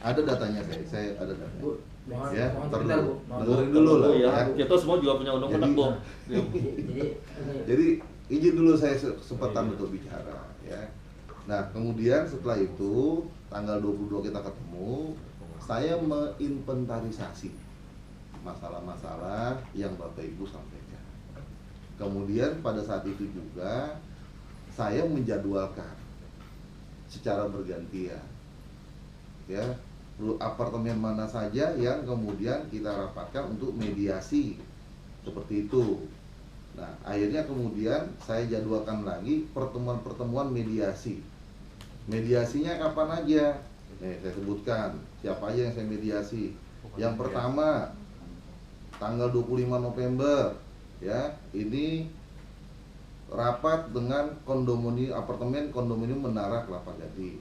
Ada datanya saya ada datanya. Bu, Ya, sebentar, Bu. dengerin dulu lah ya. ya. Kita semua juga punya undang-undang, Bu. Jadi izin dulu saya kesempatan untuk bicara ya. Nah, kemudian setelah itu tanggal 22 kita ketemu, saya menginventarisasi masalah-masalah yang Bapak Ibu sampaikan. Kemudian pada saat itu juga saya menjadwalkan secara bergantian ya, apartemen mana saja yang kemudian kita rapatkan untuk mediasi seperti itu. Nah, akhirnya kemudian saya jadwalkan lagi pertemuan-pertemuan mediasi. Mediasinya kapan aja? Nih, saya sebutkan siapa aja yang saya mediasi. Yang pertama tanggal 25 November ya, ini rapat dengan apartemen kondominium Menara Kelapa Gading.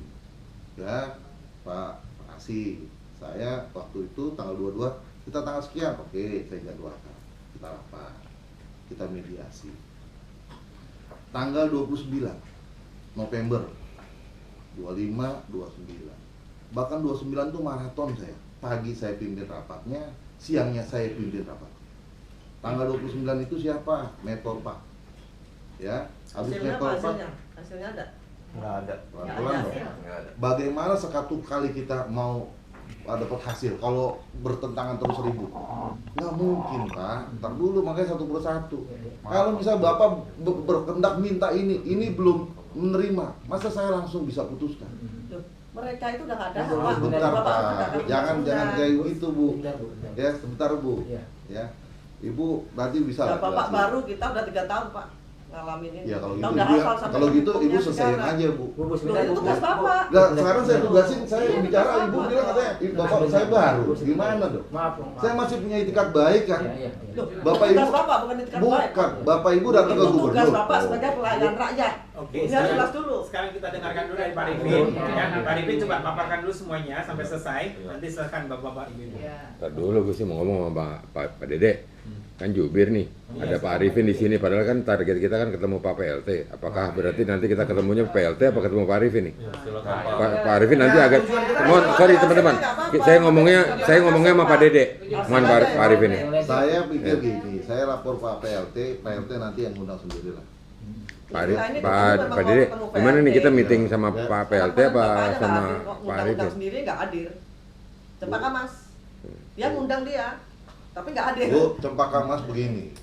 Ya, Pak Asi, saya waktu itu tanggal 22, kita tanggal sekian, oke, saya jadwalkan. Kita rapat, kita mediasi. Tanggal 29 November 25, 29. Bahkan 29 itu maraton saya. Pagi saya pimpin rapatnya, siangnya saya pimpin rapat. Tanggal 29 itu siapa? Metorpak. Ya, habis Metorpak. Hasilnya ada? Nggak ada. Pelan-pelan dong. Nggak ada. Bagaimana sekatu kali kita mau dapat hasil kalau bertentangan terus ribut? Nggak mungkin, Pak. Ntar dulu, makanya satu persatu. Kalau misal Bapak berkendak minta ini belum menerima, masa saya langsung bisa putuskan? Mereka itu udah nggak ada. Sebentar, Pak. Jangan kayak gitu, Bu. Bentar, Bu. Ya, sebentar, Bu. Iya. Ya, Ibu nanti bisa Nah, Bapak jelasin. baru kita udah 3 tahun, Pak, ngalamin ini. Ya kalau Kita gitu, udah Ibu, hafal sampai kalau gitu hukumnya Ibu selesaiin sekarang. aja, Bu. Bu, Loh, sebentar, itu Bu. tugas Bapak. Nah, sekarang saya tugasin, saya Iya, bicara, betul, Ibu Pak. bilang katanya, Bapak saya baru, gimana dong? Maaf, Bu. Saya masih punya itikat baik kan? Iya, iya. Loh, Bapak tugas Ibu- Bapak bukan itikat baik. Bukan, Bapak Ibu datang ke Itu tugas gubernur. Bapak sebagai pelayan rakyat. Oke, Ini harus jelas dulu. sekarang kita dengarkan dulu dari Pak Arifin. Ya, Pak Arifin coba paparkan dulu semuanya sampai selesai. Nanti silakan Bapak-bapak ini. Ntar dulu gue sih mau ngomong sama Pak Dede. Kan jubir nih, ada Pak Arifin di sini. Padahal kan target kita kan ketemu Pak PLT. Apakah berarti nanti kita ketemunya PLT apa ketemu Pak Arifin nih? Pak Arifin nanti agak, mohon sorry teman-teman, saya ngomongnya sama Pak Dede, mohon Pak Arifin nih. Saya pikir gini, saya lapor Pak PLT nanti yang undang sendiri lah. Pak Dede, gimana nih kita meeting sama Pak PLT apa sama Pak Arifin? Sendiri nggak hadir. Cempaka Mas, dia ngundang dia, tapi nggak hadir. Bu, Cempaka Mas begini.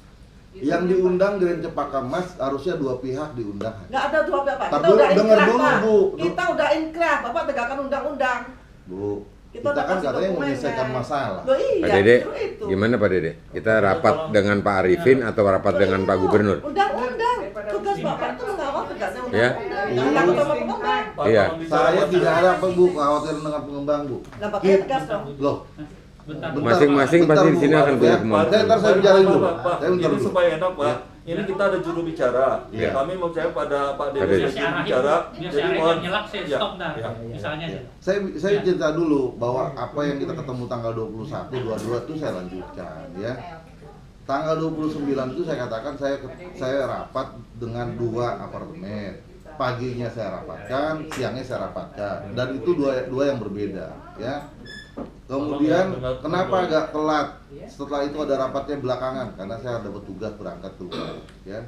Yang diundang dengan Cempaka Mas harusnya dua pihak diundang. Nggak ada dua Bapak. Tar Kita dulu, udah dengar inkrah, dulu, Pak. Bu. Kita udah inkrah, Bapak tegakkan undang-undang. Bu, Kita kita udah kan kasih katanya dokumennya. menyelesaikan masalah. Loh iya, Pak Dede, justru itu. gimana Pak Dede? Kita rapat dengan Pak Arifin atau rapat dengan Pak Gubernur? Undang-undang. Tugas Bapak itu mengawal tegaknya Ya. undang-undang. Jangan takut sama pengembang. Iya. Saya tidak ada apa Bu, khawatir dengan pengembang Bu. Nah, Bapak tegas dong. Loh, Bentar. Masing-masing bentar, pasti Bu. di sini akan punya Ya, kemampuan. Ntar saya bicara dulu. Pak, Saya bentar ini dulu. supaya enak Pak. Ya. Ini kita ada juru bicara. Iya. Kami mau percaya pada Pak Pak Dede Dede. yang juru bicara. Biar si Arif yang nyelak saya Ya, stop dah. ya. Misalnya aja. Saya cerita dulu bahwa apa yang kita ketemu tanggal 21, 22 itu saya lanjutkan ya. Tanggal 29 itu saya katakan saya rapat dengan 2 apartemen. Paginya saya rapatkan, siangnya saya rapatkan, dan itu dua yang berbeda ya. Kemudian kenapa agak telat? Setelah itu ada rapatnya belakangan karena saya ada bertugas berangkat keluar ya.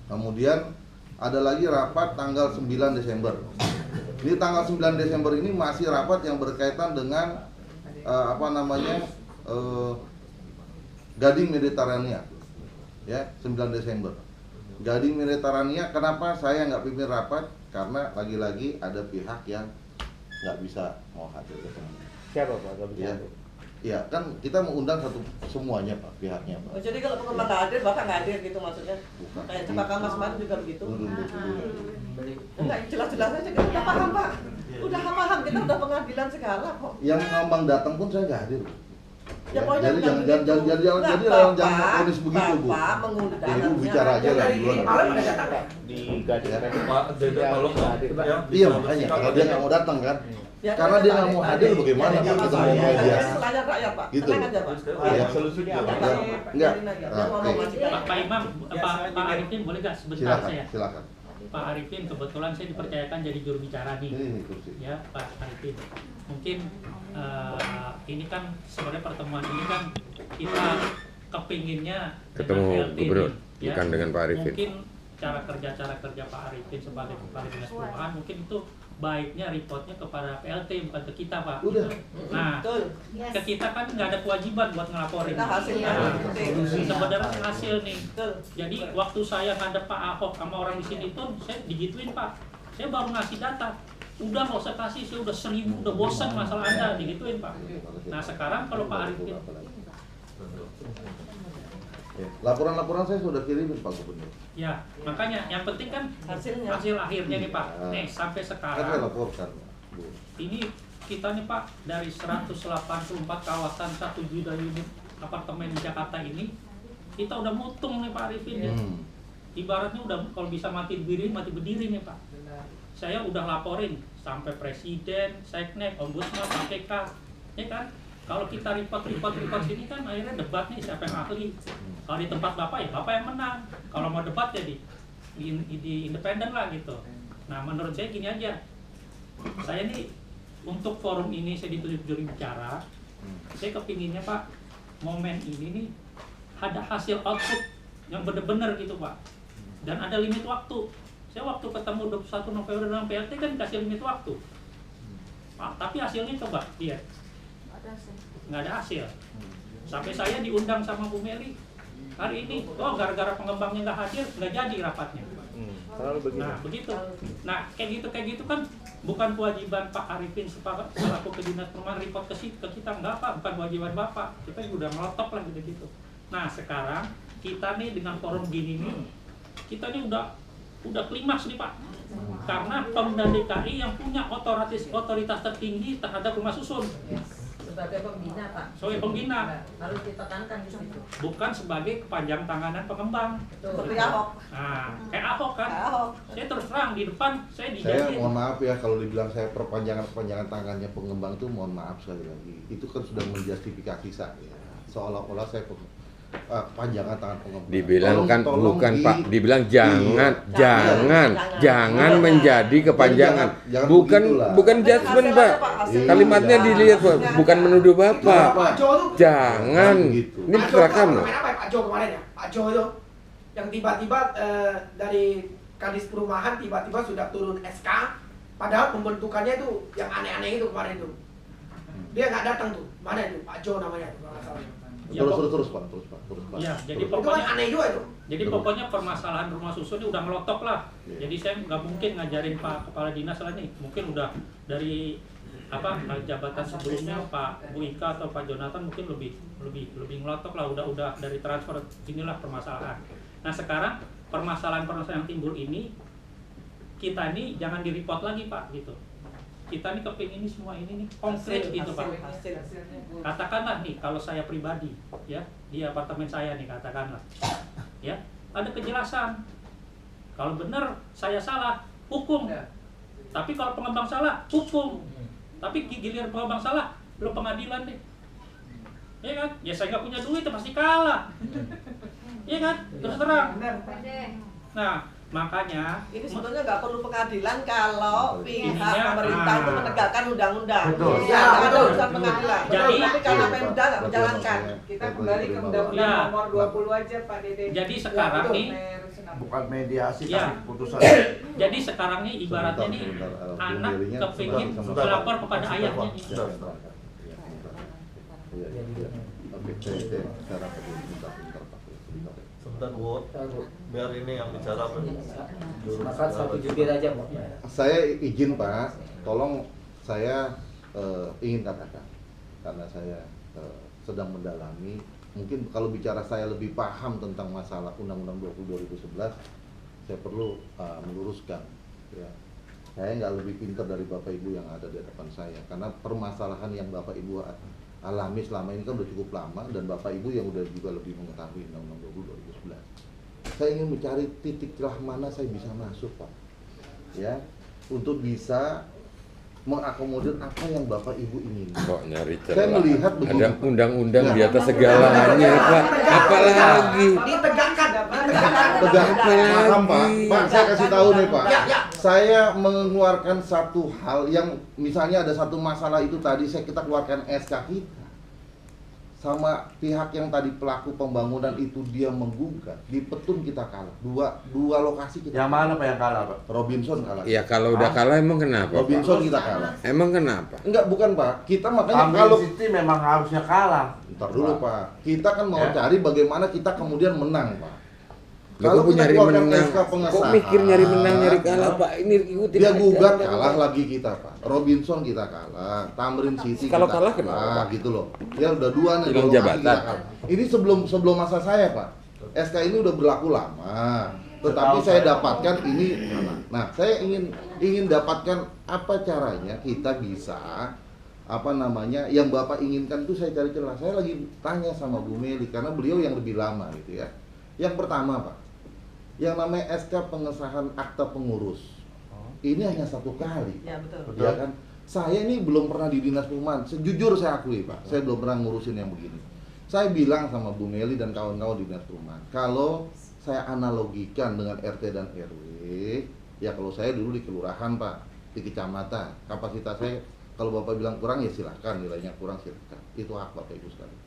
Kemudian ada lagi rapat tanggal 9 Desember. Ini tanggal 9 Desember ini masih rapat yang berkaitan dengan Gading Mediterania. Ya, 9 Desember. Gading Mediterania, kenapa saya nggak pimpin rapat? Karena lagi-lagi ada pihak yang nggak bisa mau hadir ketemu. Siapa Pak? Nggak bisa. Ya, ya kan kita mengundang semuanya Pak, pihaknya Pak. Oh, jadi kalau pengembang nggak hadir, Bapak nggak hadir gitu maksudnya? Bukan. Kayak Cempaka Mas kemarin juga begitu? Dulu. Enggak, jelas-jelas aja kita udah paham Pak. Udah paham, kita udah pengadilan segala kok. Yang ngambang datang pun saya nggak hadir. Ya, pokoknya jadi bukan jangan begitu. Enggak, jangan Bapak, ponis begitu Bu. Bapak mengundang. Ya, Ibu bicara aja lah duluan. Malam ada datang Pak? Di Gading. Pak Dede tolong ya. Iya bisa makanya bersikap kalau dia aja. nggak mau datang kan, Ya, karena dia nggak mau hadir bagaimana Ya, kita Bapak, ketemu ya, media? ya, pelayan rakyat Pak, Gitu. tenang aja Pak. Iya. Solusinya apa? Enggak. Biarin aja. Dia ngomong Oke. aja. Pak Imam, Pak Arifin boleh nggak sebentar Silakan, saya? silakan. Pak Arifin, kebetulan saya dipercayakan jadi juru bicara nih. Ini kursi. Ya, Pak Arifin. Mungkin ini kan sebenarnya pertemuan ini kan kita kepinginnya Ketemu dengan LT gubernur, nih, bukan dengan Pak Arifin. Mungkin cara kerja Pak Arifin sebagai kepala dinas perumahan mungkin itu baiknya reportnya kepada PLT bukan ke kita, Pak. Udah. Nah, Betul. ke kita kan nggak ada kewajiban buat ngelaporin. Kita hasilnya Nah, penting. sebenarnya hasil nih. Betul. Jadi waktu saya ngadep Pak Ahok sama orang di sini tuh saya digituin, Pak. Saya baru ngasih data. Udah nggak usah kasih, saya udah 1000, udah bosan masalah Anda, digituin, Pak. Nah sekarang kalau Pak Arifin, Ya, laporan-laporan saya sudah kirimin Pak Gubernur. ya makanya yang penting kan Hasilnya. hasil akhirnya nih Pak. Ya. Nih sampai Kan saya sekarang laporkan, Bu. ini kita nih Pak dari 184 kawasan 1 juta unit apartemen di Jakarta ini kita udah mutung nih Pak Arifin ya. Ibaratnya udah kalau bisa mati berdiri nih Pak. Saya udah laporin sampai presiden, seknek, ombudsman, KPK, ya kan? Kalau kita report sini kan akhirnya debat nih siapa yang ahli. Kalau di tempat Bapak ya Bapak yang menang. Kalau mau debat ya di independen lah gitu. Nah menurut saya gini aja. Saya nih untuk forum ini saya ditunjuk juru bicara. Saya kepinginnya Pak momen ini nih ada hasil output yang benar-benar gitu Pak. Dan ada limit waktu. Saya waktu ketemu 21 November dengan PLT kan kasih limit waktu. Pak, tapi hasilnya coba lihat. Nggak ada hasil. Sampai saya diundang sama Bu Meli hari ini. Oh gara-gara pengembangnya nggak hadir, nggak jadi rapatnya. Selalu begitu. Nah begitu. Nah kayak gitu kan bukan kewajiban Pak Arifin selaku ke dinas perumahan report ke kita, nggak Pak, bukan kewajiban Bapak. Kita udah ngelotok lah gitu. Nah sekarang kita nih dengan forum gini nih, kita nih udah klimaks nih Pak. Karena Pemda DKI yang punya otoritas tertinggi terhadap rumah susun. Sebagai pembina Pak. Sebagai pembina. Harus ditekankan di situ. Bukan sebagai kepanjang tanganan pengembang. Seperti Ahok. Nah, kayak Ahok kan. Kayak Ahok. Saya terus terang di depan saya Saya dijadiin. mohon maaf ya kalau dibilang saya perpanjangan tangannya pengembang itu mohon maaf sekali lagi. Itu kan sudah menjustifikasi saya. Seolah-olah saya panjangan tangan pengembang. Dibilang kan Tolong bukan Pak, dibilang jangan Jangan. menjadi kepanjangan. Jangan begitulah. Bukan judgement Pak. Kalimatnya Iya. dilihat Pak, bukan menuduh Bapak. Pak Jo tuh Jangan. Begitu. Ini Pak Jo terekam kan loh. main apa ya Pak Jo kemarin ya? Pak Jo itu yang tiba-tiba dari Kadis Perumahan tiba-tiba sudah turun SK, padahal pembentukannya itu yang aneh-aneh itu kemarin itu. Dia nggak datang tuh. Mana itu? Pak Jo namanya itu kalau nggak salah. Ya, Terus Pak. Ya, jadi Terus. Itu kan pokoknya aneh juga itu. Jadi Terus. pokoknya permasalahan rumah susun ini udah ngelotok lah. Iya. Jadi saya nggak mungkin ngajarin Pak Kepala Dinas lah nih. Mungkin udah dari jabatan sebelumnya Pak Bu Ika atau Pak Jonathan mungkin lebih ngelotok lah. Udah dari transfer inilah permasalahan. Nah sekarang permasalahan yang timbul ini kita ini jangan di-report lagi Pak gitu. Kita nih kepingin ini semua ini nih konkret gitu Pak. Hasil. Katakanlah nih kalau saya pribadi ya di apartemen saya nih katakanlah ya ada kejelasan kalau benar saya salah hukum tapi kalau pengembang salah hukum tapi giliran pengembang salah lo pengadilan deh ya kan ya saya nggak punya duit pasti kalah ya kan terus terang nah makanya Ini sebetulnya nggak perlu pengadilan kalau pihak Ininya, pemerintah itu menegakkan undang-undang. Betul. Ya, nggak ada Betul. urusan pengadilan. Jadi- Tapi karena Pemda nggak menjalankan. Kita kembali ke Undang-Undang Ya. Nomor 20 aja Pak Dede. jadi sekarang betul. nih Bukan mediasi Ya. tapi putusan. jadi sekarang nih ibaratnya nih anak kepingin melapor kepada ayahnya nih. Iya. Oke, saya cara bentar Pak. Sebentar Bu, biar ini yang bicara Pak. Makan satu jubir aja Pak. Saya izin Pak, tolong saya ingin katakan karena saya sedang mendalami. Mungkin kalau bicara saya lebih paham tentang masalah Undang-Undang 2011, saya perlu meluruskan. Ya. Saya nggak lebih pintar dari Bapak Ibu yang ada di hadapan saya, karena permasalahan yang Bapak Ibu alami selama ini kan udah cukup lama, dan Bapak Ibu yang udah juga lebih mengetahui Undang-Undang 2011. Saya ingin mencari titik celah mana saya bisa masuk Pak, ya, untuk bisa mengakomodir apa yang Bapak Ibu ingin. Kok nyari Saya celah? melihat begini. Ada undang-undang Ya. di atas segalanya, Pak. Apalagi? Ditegakkan. Tegak paham Pak. Pak, saya kasih tahu nih Pak. Ya. Saya mengeluarkan satu hal yang misalnya ada satu masalah itu tadi kita keluarkan SK kita. Sama pihak yang tadi pelaku pembangunan itu dia menggugat, di Petun kita kalah. Dua lokasi kita. Yang mana Pak yang kalah Pak? Robinson kalah. Ya kalau udah kalah emang kenapa, Pak? Robinson kita kalah. Emang kenapa? Enggak, bukan Pak. Kita makanya Tamrin kalau City memang harusnya kalah. ntar dulu Pak. Kita kan mau Ya. cari bagaimana kita kemudian menang Pak. Kalau Kalau kita nyari keluarkan menang, SK kok pengesahan, mikir nyari menang, nyari kalah, Pak? Ini ikutin dia aja. gugat kalah lagi kita Pak. Robinson kita kalah, Tamrin City Kalau kita kalah kenapa, Pak? gitu loh. Ya udah dua nih. Hilang dua lokasi jabatan. kita kalah. Ini sebelum masa saya Pak. SK ini udah berlaku lama. Tetapi Setahu saya saya. dapatkan ini. Nah, saya ingin dapatkan apa caranya kita bisa yang Bapak inginkan itu saya cari celah. Saya lagi tanya sama Bu Meli karena beliau yang lebih lama gitu ya. Yang pertama Pak, yang namanya SK pengesahan akta pengurus ini hanya satu kali. Ya betul. Ya kan? Saya ini belum pernah di dinas perumahan. Sejujur saya akui Pak, saya belum pernah ngurusin yang begini. Saya bilang sama Bu Meli dan kawan-kawan di dinas perumahan, kalau saya analogikan dengan RT dan RW, ya kalau saya dulu di kelurahan Pak, di kecamatan, kapasitas saya kalau Bapak bilang kurang ya silahkan, nilainya kurang silahkan. Itu hak Bapak Ibu sekalian.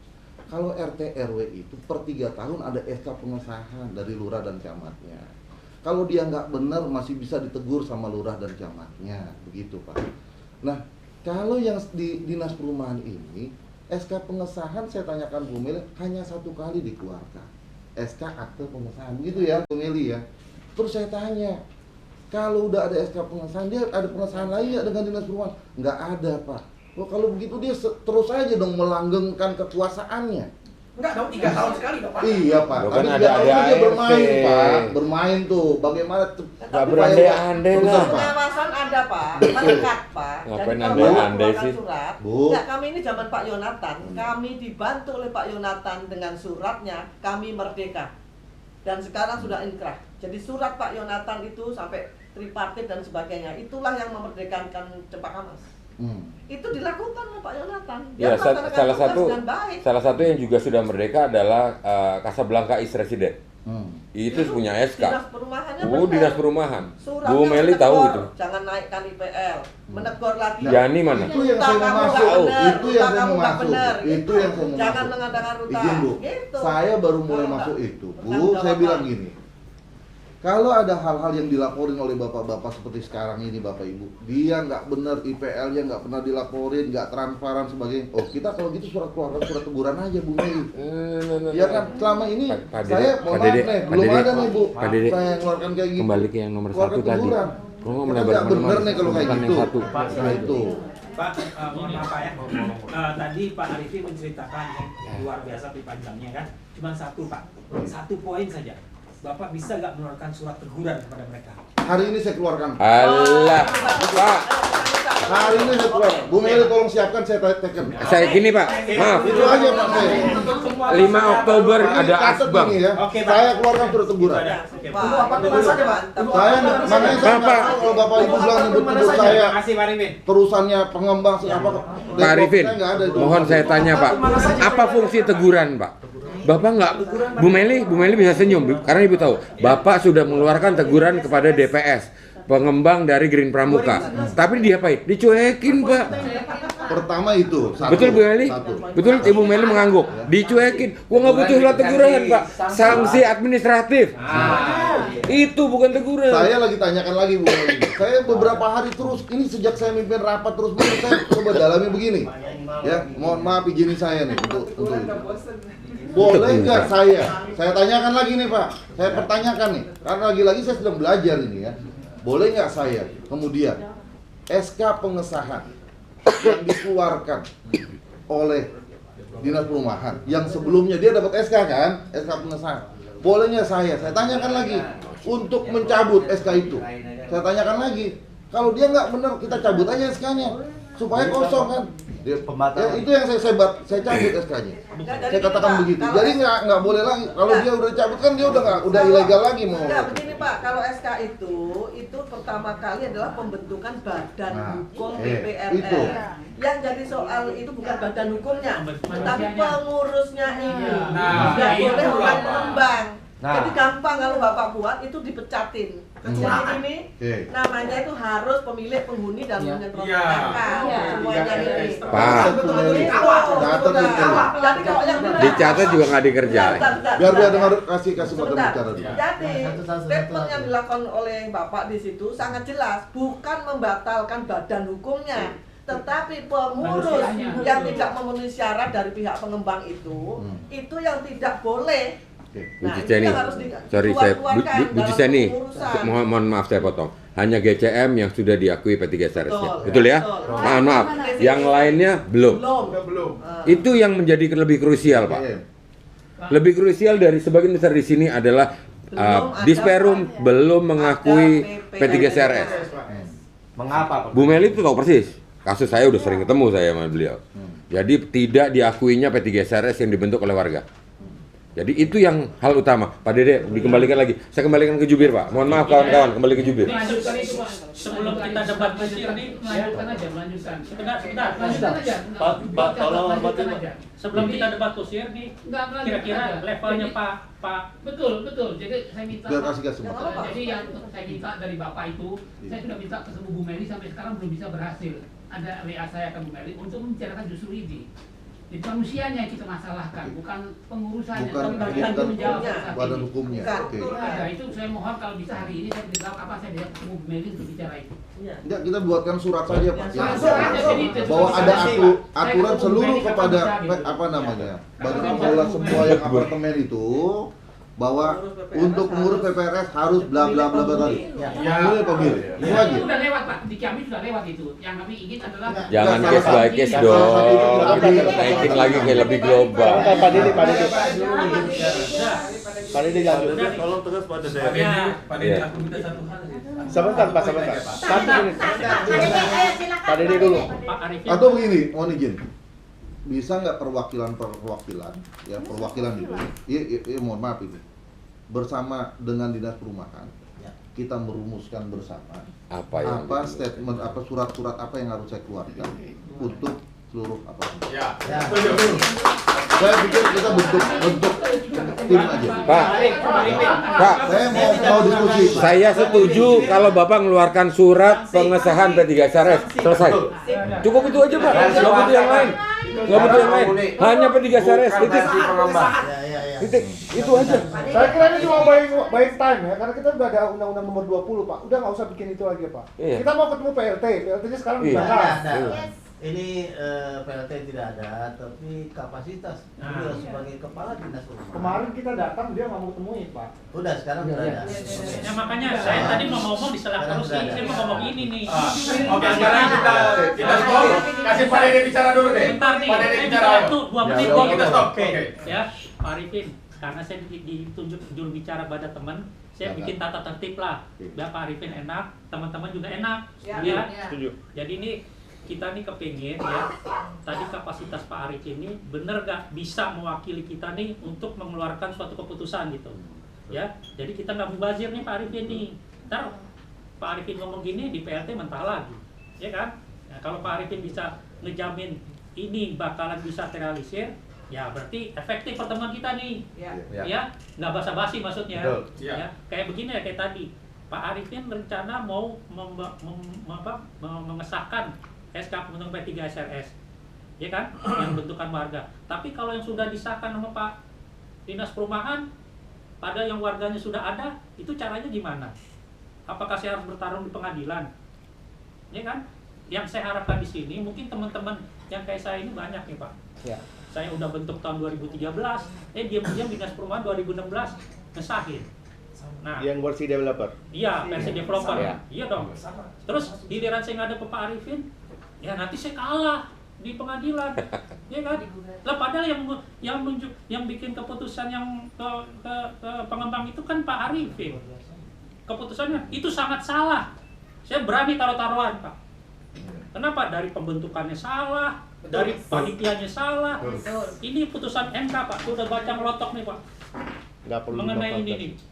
Kalau RT RW itu per 3 tahun ada SK pengesahan dari lurah dan camatnya. Kalau dia nggak benar masih bisa ditegur sama lurah dan camatnya, begitu Pak. Nah, kalau yang di dinas perumahan ini SK pengesahan saya tanyakan Bu Meli hanya satu kali dikeluarkan. SK akte pengesahan, begitu ya Bu Meli ya. Terus saya tanya, kalau udah ada SK pengesahan dia ada pengesahan lain nggak dengan dinas perumahan? Nggak ada Pak. Wah, kalau begitu dia terus aja dong melanggengkan kekuasaannya. Enggak dong, 3 tahun sekali dong Pak. Iya Pak, Loh, tapi kan dia ada tahu dia ART. bermain Pak, bermain tuh. Bagaimana Nggak berandai-andai Betul, lah. Pak. Pengawasan ada Pak, melekat Pak. Ngapain Jadi kalau andai-andai mengeluarkan sih? surat, Bu. enggak, kami ini zaman Pak Yonatan, kami dibantu oleh Pak Yonatan dengan suratnya, kami merdeka. Dan sekarang sudah inkrah. Jadi surat Pak Yonatan itu sampai tripartit dan sebagainya, itulah yang memerdekakan Cempaka Mas. Itu dilakukan oleh Pak Yonatan. Ya, Dia melaksanakan salah tugas satu dengan baik. salah satu yang juga sudah merdeka adalah Casablanca East Resident. Itu punya SK. Dinas perumahannya Oh, benar. dinas perumahan. Suratnya Bu Meli menegur, tahu itu. Jangan naikkan IPL. Menegur lagi. Yani mana? Itu yang saya mau Kamu masuk. nggak benar, Itu yang saya kamu mau nggak masuk. benar. Itu yang saya mau Jangan masuk. mengadakan ruta. Izin Bu, Gitu. saya baru mulai Kalau masuk nggak, itu. bukan Bu, saya jawaban. bilang gini. Kalau ada hal-hal yang dilaporin oleh bapak-bapak seperti sekarang ini Bapak Ibu, dia nggak benar IPL-nya nggak pernah dilaporin, nggak transparan sebagainya. Oh kita kalau gitu keluarkan surat teguran aja Bu Mei. Ya kan selama ini Pak Dede, saya Pak mohon maaf Dede, nih Pak belum Dede, ada nih Bu. Pak Dede, Saya keluarkan kayak gitu. Kembali ke yang nomor Keluarkan 1 tadi. teguran. Kok nggak Kan melebar nggak bener kemana-mana? nih kalau kayak Bukan gitu. yang satu. Nah itu. Pak, mohon maaf Pak ya. Tadi Pak Arifin menceritakan yang luar biasa panjangnya kan. Cuma satu Pak, 1 poin saja. Bapak bisa nggak mengeluarkan surat teguran kepada mereka? Hari ini saya keluarkan. Alah, Pak. Hari ini saya keluarkan. Bu Meli tolong siapkan saya teken. Saya gini Pak, maaf. Itu aja Pak saya. 5 Oktober Ini ada catat asbang. ini ya. Oke, Pak. Saya keluarkan surat teguran. Oke, Pak, Apa itu teman saja, Pak? mantap. Saya makanya saya nggak Bapak. tahu kalau Bapak Ibu bilang nyebut-nyebut saya Terima kasih Pak Arifin. terusannya pengembang apa. Pak Arifin, Saya nggak ada itu. mohon saya tanya Pak, apa fungsi teguran Pak? Bapak nggak, Bu Meli bisa senyum karena Ibu tahu, Bapak sudah mengeluarkan teguran kepada DPS, pengembang dari Green Pramuka. Tapi diapain? Dicuekin Pak. Pertama itu. Satu. Betul Bu Meli? Satu. Betul Ibu Meli mengangguk. Dicuekin. Gua nggak butuh surat teguran Pak. Sanksi administratif. Itu bukan teguran. Saya lagi tanyakan lagi Bu Meli. Saya beberapa hari terus ini sejak saya mimpin rapat terus saya coba dalami begini. Ya, mohon maaf izinin saya nih untuk itu. Boleh nggak saya tanyakan lagi nih Pak, saya pertanyakan nih, karena lagi-lagi saya sedang belajar ini ya. Boleh nggak saya kemudian SK pengesahan yang dikeluarkan oleh Dinas Perumahan yang sebelumnya dia dapat SK kan, SK pengesahan. Bolehnya saya tanyakan lagi untuk mencabut SK itu. Saya tanyakan lagi, kalau dia nggak benar kita cabut aja SK-nya supaya kosong kan. Dia, Pembatalan. ya, itu yang saya cabut SK-nya. Jadi Saya katakan gini, Pak, begitu. kalau Jadi nggak boleh lagi. Kalau dia udah cabut kan dia udah ilegal lagi mau. Enggak, begini Pak, kalau SK itu pertama kali adalah pembentukan badan Nah, hukum itu. PPRR. Yang jadi soal itu bukan badan hukumnya, tapi pengurusnya ini. Nah, Nggak itu boleh orang apa? mengembang. Nah. Jadi gampang kalau Bapak buat itu dipecatin. Jadi ini Oke. namanya itu harus pemilik, penghuni dan menyetorkan Iya. semuanya ini. Pak. Datang itu. Jadi kalau yang Dicatat juga nggak dikerjain. Biar dia dengar kasih mata Sebentar. bicara dulu. Jadi statement yang dilakukan oleh Bapak di situ sangat jelas, bukan membatalkan badan hukumnya, tetapi pengurus yang tidak memenuhi syarat dari pihak pengembang itu yang tidak boleh. Oke. Bu Nah, itu Ciceni, yang harus sorry saya, dikeluarkan Bu dalam Ciceni, pengurusan. mohon maaf saya potong. Hanya GCM yang sudah diakui P3SRS-nya, Betul. betul ya? Betul. Mohon maaf, yang lainnya belum. Belum. Itu yang menjadi lebih krusial, Pak. Oke. Lebih krusial dari sebagian besar di sini adalah Belum ada Disperum belum mengakui ada P3SRS. Mengapa, Pak? Bu Meli itu tahu persis. Kasus saya udah sering ketemu saya sama beliau. Jadi tidak diakuinya P3SRS yang dibentuk oleh warga. Jadi itu yang hal utama. Pak Dede, dikembalikan lagi. Saya kembalikan ke jubir, Pak. Mohon maaf kawan-kawan, kembali ke jubir. Lanjutkan itu, Pak. Sebelum kita debat kusir nih, Lanjutkan aja, lanjutkan. sebentar. Lanjutkan aja. Pak, tolong Lanjutkan hormatin, aja. Sebelum Jadi- kita debat kusir nih, Enggak, lanjutkan kira-kira aja. levelnya Jadi- Pak Betul. Jadi saya minta. Biar kasih Nggak apa-apa. Jadi yang saya minta dari Bapak itu, saya sudah minta ketemu Bu Meli sampai sekarang belum bisa berhasil. Ada WA saya ke Bu Meli untuk membicarakan justru ini. Jadi manusianya yang kita masalahkan, bukan pengurusannya. Bukan Tapi bagian bukan menjawab saat badan ini. hukumnya. Bukan. Oke. Ada itu saya mohon kalau bisa hari ini saya beritahu apa saya bisa ketemu Bu Meli untuk bicara itu. Iya. Enggak, kita buatkan surat saja, Pak. Ya, Langsung aja, jadi itu Bahwa bisa ada sih, Pak. Saya aturan ketemu seluruh Bu Meli kapan kepada bisa, gitu. apa namanya? Ya. Badan Kalau pengelola Bu semua Meli- yang apartemen itu bahwa untuk mengurus PPRS harus bla bla bla bla tadi. Pemilik pemilik. Itu aja. Itu udah lewat Pak, di kami sudah lewat itu. Yang kami ingin adalah Jangan Nggak, case by case dong. Naikin lagi kayak lebih global. Pak Dede. Pak Dede tolong tegas Pak Dede. Pak Dede, aku minta satu hal. Sebentar, Pak, sebentar. Satu menit. Pak Dede dulu. Pak Arifin. Atau begini, mohon izin. Bisa nggak perwakilan ya perwakilan itu, mohon maaf ini, bersama dengan dinas perumahan, kita merumuskan bersama Apa statement, apa surat-surat apa yang harus saya keluarkan untuk seluruh apa. Ya. Saya pikir kita bentuk tim aja. Pak, Saya mau diskusi. saya setuju kalau Bapak mengeluarkan surat pengesahan P3SRS. Selesai. Cukup itu aja, Pak. Nggak butuh yang lain. Nggak butuh yang lain. Hanya P3SRS. Titik. Titik. Itu aja. Saya kira ini cuma buying time ya, karena kita udah ada undang-undang nomor 20, Pak. Udah nggak usah bikin itu lagi, Pak. Iya. Kita mau ketemu PLT-nya sekarang Iya. dibahas. Ini PLT tidak ada, tapi kapasitas beliau sebagai kepala dinas perumahan. Kemarin kita datang, dia nggak mau ketemuin, Pak. Udah sekarang sudah ada. Ya makanya saya tadi mau ngomong disalah terus nih. Saya mau ngomong ini nih. Oke, sekarang kita stop. Kasih Pak Dede bicara dulu deh. Bentar nih, Pak Dede saya bicara. bicara tuh 2 menit. Oh, kita stop. Oke. Ya, Pak Arifin, karena saya ditunjuk juru bicara pada teman, saya bikin tata tertib lah. Biar Pak Arifin enak, teman-teman juga enak. Ya. Jadi ini kita nih kepingin ya, tadi kapasitas Pak Arifin ini bener gak bisa mewakili kita nih untuk mengeluarkan suatu keputusan gitu. Ya, jadi kita nggak mubazir nih Pak Arifin nih. Ntar Pak Arifin ngomong gini di PLT mentah lagi, ya kan? Nah, kalau Pak Arifin bisa ngejamin ini bakalan bisa terrealisir, ya berarti efektif pertemuan kita nih. Ya, nggak basa-basi maksudnya. Betul, Ya, kayak begini ya, kayak tadi Pak Arifin rencana mau mengesahkan SK pembentukan P3SRS, ya kan? Yang bentukan warga. Tapi kalau yang sudah disahkan sama Pak Dinas Perumahan, pada yang warganya sudah ada, itu caranya gimana? Apakah saya harus bertarung di pengadilan? Ya kan? Yang saya harapkan di sini, mungkin teman-teman yang kayak saya ini banyak nih Pak. Ya. Saya udah bentuk tahun 2013, diam-diam Dinas Perumahan 2016 ngesahin. Nah, Yang versi developer. iya, versi developer. Ya. Iya dong. Terus giliran saya ngadep ke Pak Arifin, ya nanti saya kalah di pengadilan, ya kan? Lah padahal yang bikin keputusan yang ke pengembang itu kan Pak Arifin. Keputusannya itu sangat salah. Saya berani taruh-taruhan, Pak. Kenapa? Dari pembentukannya salah, dari panitianya salah. Ini putusan MK Pak, sudah baca ngelotok nih Pak. Nggak perlu Mengenai ini dibatalkan. nih.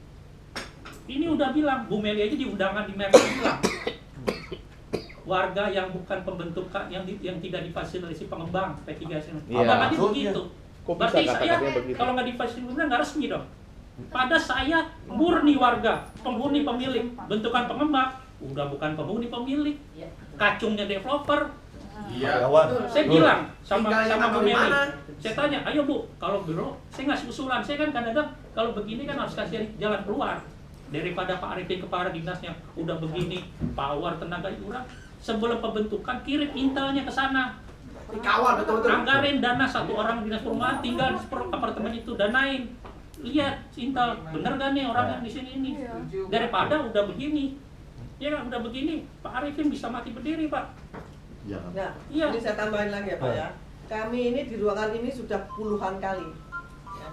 Ini udah bilang, Bu Meli aja di undangan di Mercy bilang, warga yang bukan pembentukan, yang tidak difasilitasi pengembang P3S ini. Iya. Undangannya Oh, begitu. Kok bisa Berarti saya kata-katanya begitu? kalau nggak difasilitasi nggak resmi dong. Pada saya murni warga, penghuni pemilik, bentukan pengembang, udah bukan penghuni pemilik, kacungnya developer. Iya. Saya bilang sama Tinggal yang Bu di Meli, mana? saya tanya, ayo Bu, kalau belum, saya ngasih usulan, saya kan kadang-kadang kalau begini kan harus kasih jalan keluar. Daripada Pak Arifin kepala dinasnya udah begini, power tenaga kurang, sebelum pembentukan kirim intelnya ke sana. Dikawal betul-betul. Anggarin dana satu orang dinas perumahan tinggal di apartemen itu, danain. Lihat intel, bener gak nih orang yang di sini ini? Daripada udah begini. Ya kan, udah begini, Pak Arifin bisa mati berdiri, Pak. Jangan. Nah, Iya. ini saya tambahin lagi ya Pak ya. Kami ini di ruangan ini sudah puluhan kali. Ya.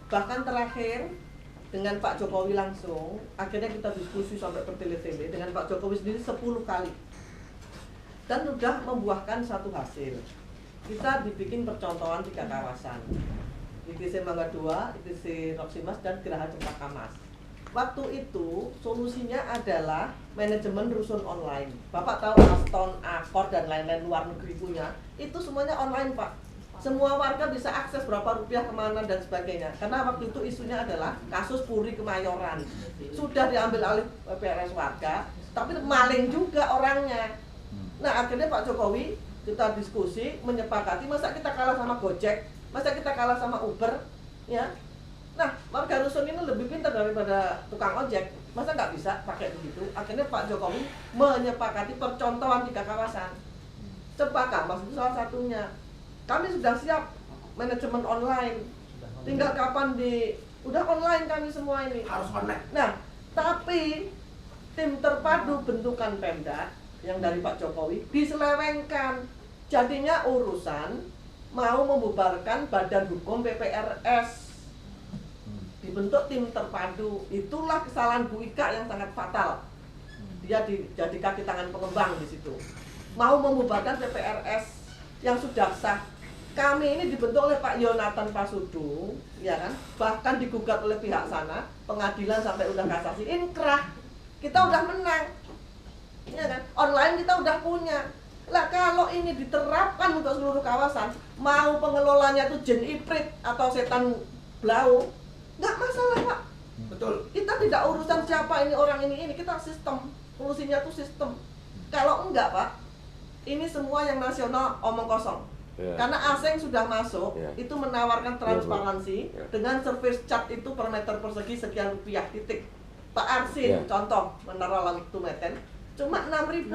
Bahkan terakhir dengan Pak Jokowi langsung, akhirnya kita diskusi sampai bertele-tele dengan Pak Jokowi sendiri 10 kali. Dan sudah membuahkan satu hasil. Kita dibikin percontohan 3 kawasan. ITC Mangga 2, ITC Roksimas, dan Geraha Cempaka Mas. Waktu itu solusinya adalah manajemen rusun online. Bapak tahu Aston, Accor, dan lain-lain luar negeri punya, itu semuanya online Pak. Semua warga bisa akses berapa rupiah kemana dan sebagainya. Karena waktu itu isunya adalah kasus Puri Kemayoran. Sudah diambil alih PRS warga, tapi maling juga orangnya. Nah akhirnya Pak Jokowi kita diskusi menyepakati, masa kita kalah sama Gojek, masa kita kalah sama Uber, ya. Nah, warga rusun ini lebih pintar daripada tukang ojek. Masa nggak bisa pakai begitu? Akhirnya Pak Jokowi menyepakati percontohan 3 kawasan. Cempaka Mas itu salah satunya. Kami sudah siap manajemen online. Tinggal kapan udah online kami semua ini. Harus online. Nah, tapi tim terpadu bentukan Pemda yang dari Pak Jokowi diselewengkan. Jadinya urusan mau membubarkan Badan Hukum PPRS. Dibentuk tim terpadu. Itulah kesalahan Bu Ika yang sangat fatal. Dia jadi kaki tangan pengembang di situ. Mau membubarkan PPRS yang sudah sah. Kami ini dibentuk oleh Pak Yonatan Pasudu, ya kan? Bahkan digugat oleh pihak sana, pengadilan sampai udah kasasi, inkrah. Kita udah menang. Ya kan? Online kita udah punya. Lah kalau ini diterapkan untuk seluruh kawasan, mau pengelolanya itu jin iprit atau setan blau, nggak masalah Pak. Betul. Kita tidak urusan siapa ini orang ini, kita sistem. Solusinya tuh sistem. Kalau enggak Pak, ini semua yang nasional omong kosong. Karena asing sudah masuk, itu menawarkan transparansi dengan service charge itu per meter persegi sekian rupiah titik. Pak Arsin contoh Menara Langit Tumeten cuma 6.000.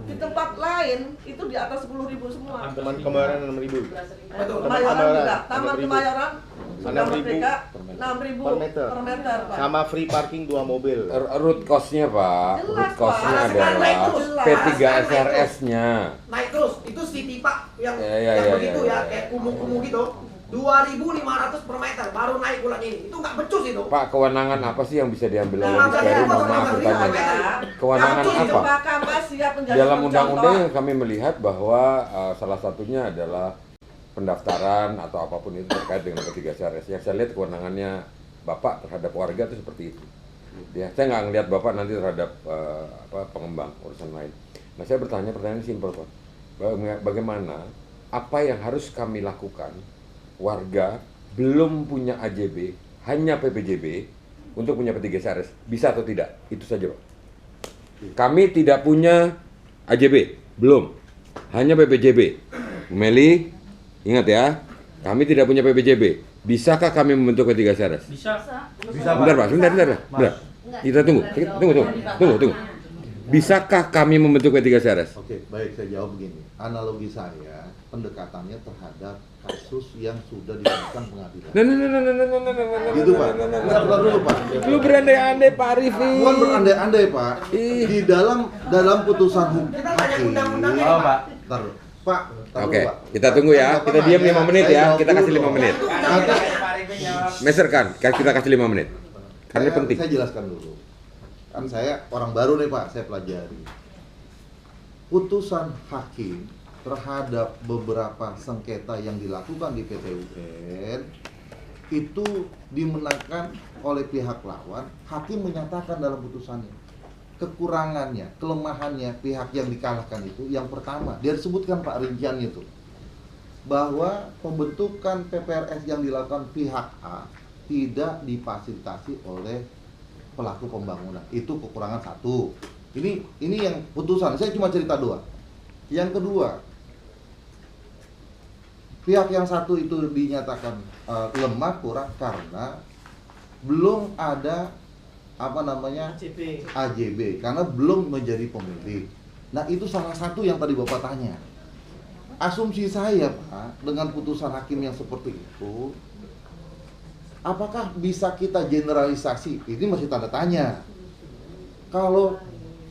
Di tempat lain itu di atas 10.000 semua. Taman Kemayoran 6.000. Betul. Kemayoran juga. Taman Kemayoran sudah 6.000 merdeka 6.000 per meter Pak. Sama free parking 2 mobil. Root cost-nya Pak, Jelas, root cost-nya Pak. adalah Jelas. P3SRS-nya. Naik terus. Itu City Pak yang Ya, begitu ya, kayak kumuh-kumuh gitu. 2.500 per meter baru naik bulan ini. Itu nggak becus itu. Pak, kewenangan apa sih yang bisa diambil oleh Nah, Disperi? Mohon maaf makanya bertanya. Kewenangan Kami apa? Cempaka Mas siap menjadi Dalam undang-undang contoh. yang kami melihat bahwa salah satunya adalah pendaftaran atau apapun itu terkait dengan P3SRS. Yang saya lihat kewenangannya Bapak terhadap warga itu seperti itu. Ya, saya nggak ngelihat Bapak nanti terhadap pengembang urusan lain. Nah, saya bertanya pertanyaan simpel Pak. Bagaimana apa yang harus kami lakukan? Warga belum punya AJB, hanya PPJB untuk punya P3SRS. Bisa atau tidak? Itu saja Pak. Kami tidak punya AJB, belum. Hanya PPJB. Meli, ingat ya, kami tidak punya PPJB. Bisakah kami membentuk P3SRS? Bisa. Bentar Pak, sebentar. Kita tunggu. Bisakah kami membentuk P3SRS? Oke, baik, saya jawab begini. Analogi saya, pendekatannya terhadap kasus yang sudah dilakukan pengadilan. Gitu Pak. Enggak dulu Pak. Lu berandai-andai Pak Arifin. Bukan berandai-andai Pak. Di dalam putusan hakim. Oh, Pak. Ntar, Pak. Ntar Oke, dulu, Pak. kita tunggu ya. Kita diam 5 menit Saya ya. jawab Kita kasih dulu 5 dong. menit. Meserkan, kita kasih 5 menit. Karena ini penting. Saya jelaskan dulu. Kan saya orang baru nih Pak, saya pelajari. Putusan hakim terhadap beberapa sengketa yang dilakukan di PT UN itu dimenangkan oleh pihak lawan, hakim menyatakan dalam putusannya kekurangannya, kelemahannya pihak yang dikalahkan itu yang pertama, dia disebutkan Pak rinciannya itu bahwa pembentukan PPRS yang dilakukan pihak A tidak difasilitasi oleh pelaku pembangunan. Itu kekurangan satu. Ini yang putusan, saya cuma cerita doang. Yang kedua, pihak yang satu itu dinyatakan lemah, kurang karena belum ada AJB karena belum menjadi pemilik. Nah, itu salah satu yang tadi Bapak tanya. Asumsi saya, Pak, dengan putusan hakim yang seperti itu, apakah bisa kita generalisasi? Ini masih tanda tanya. Kalau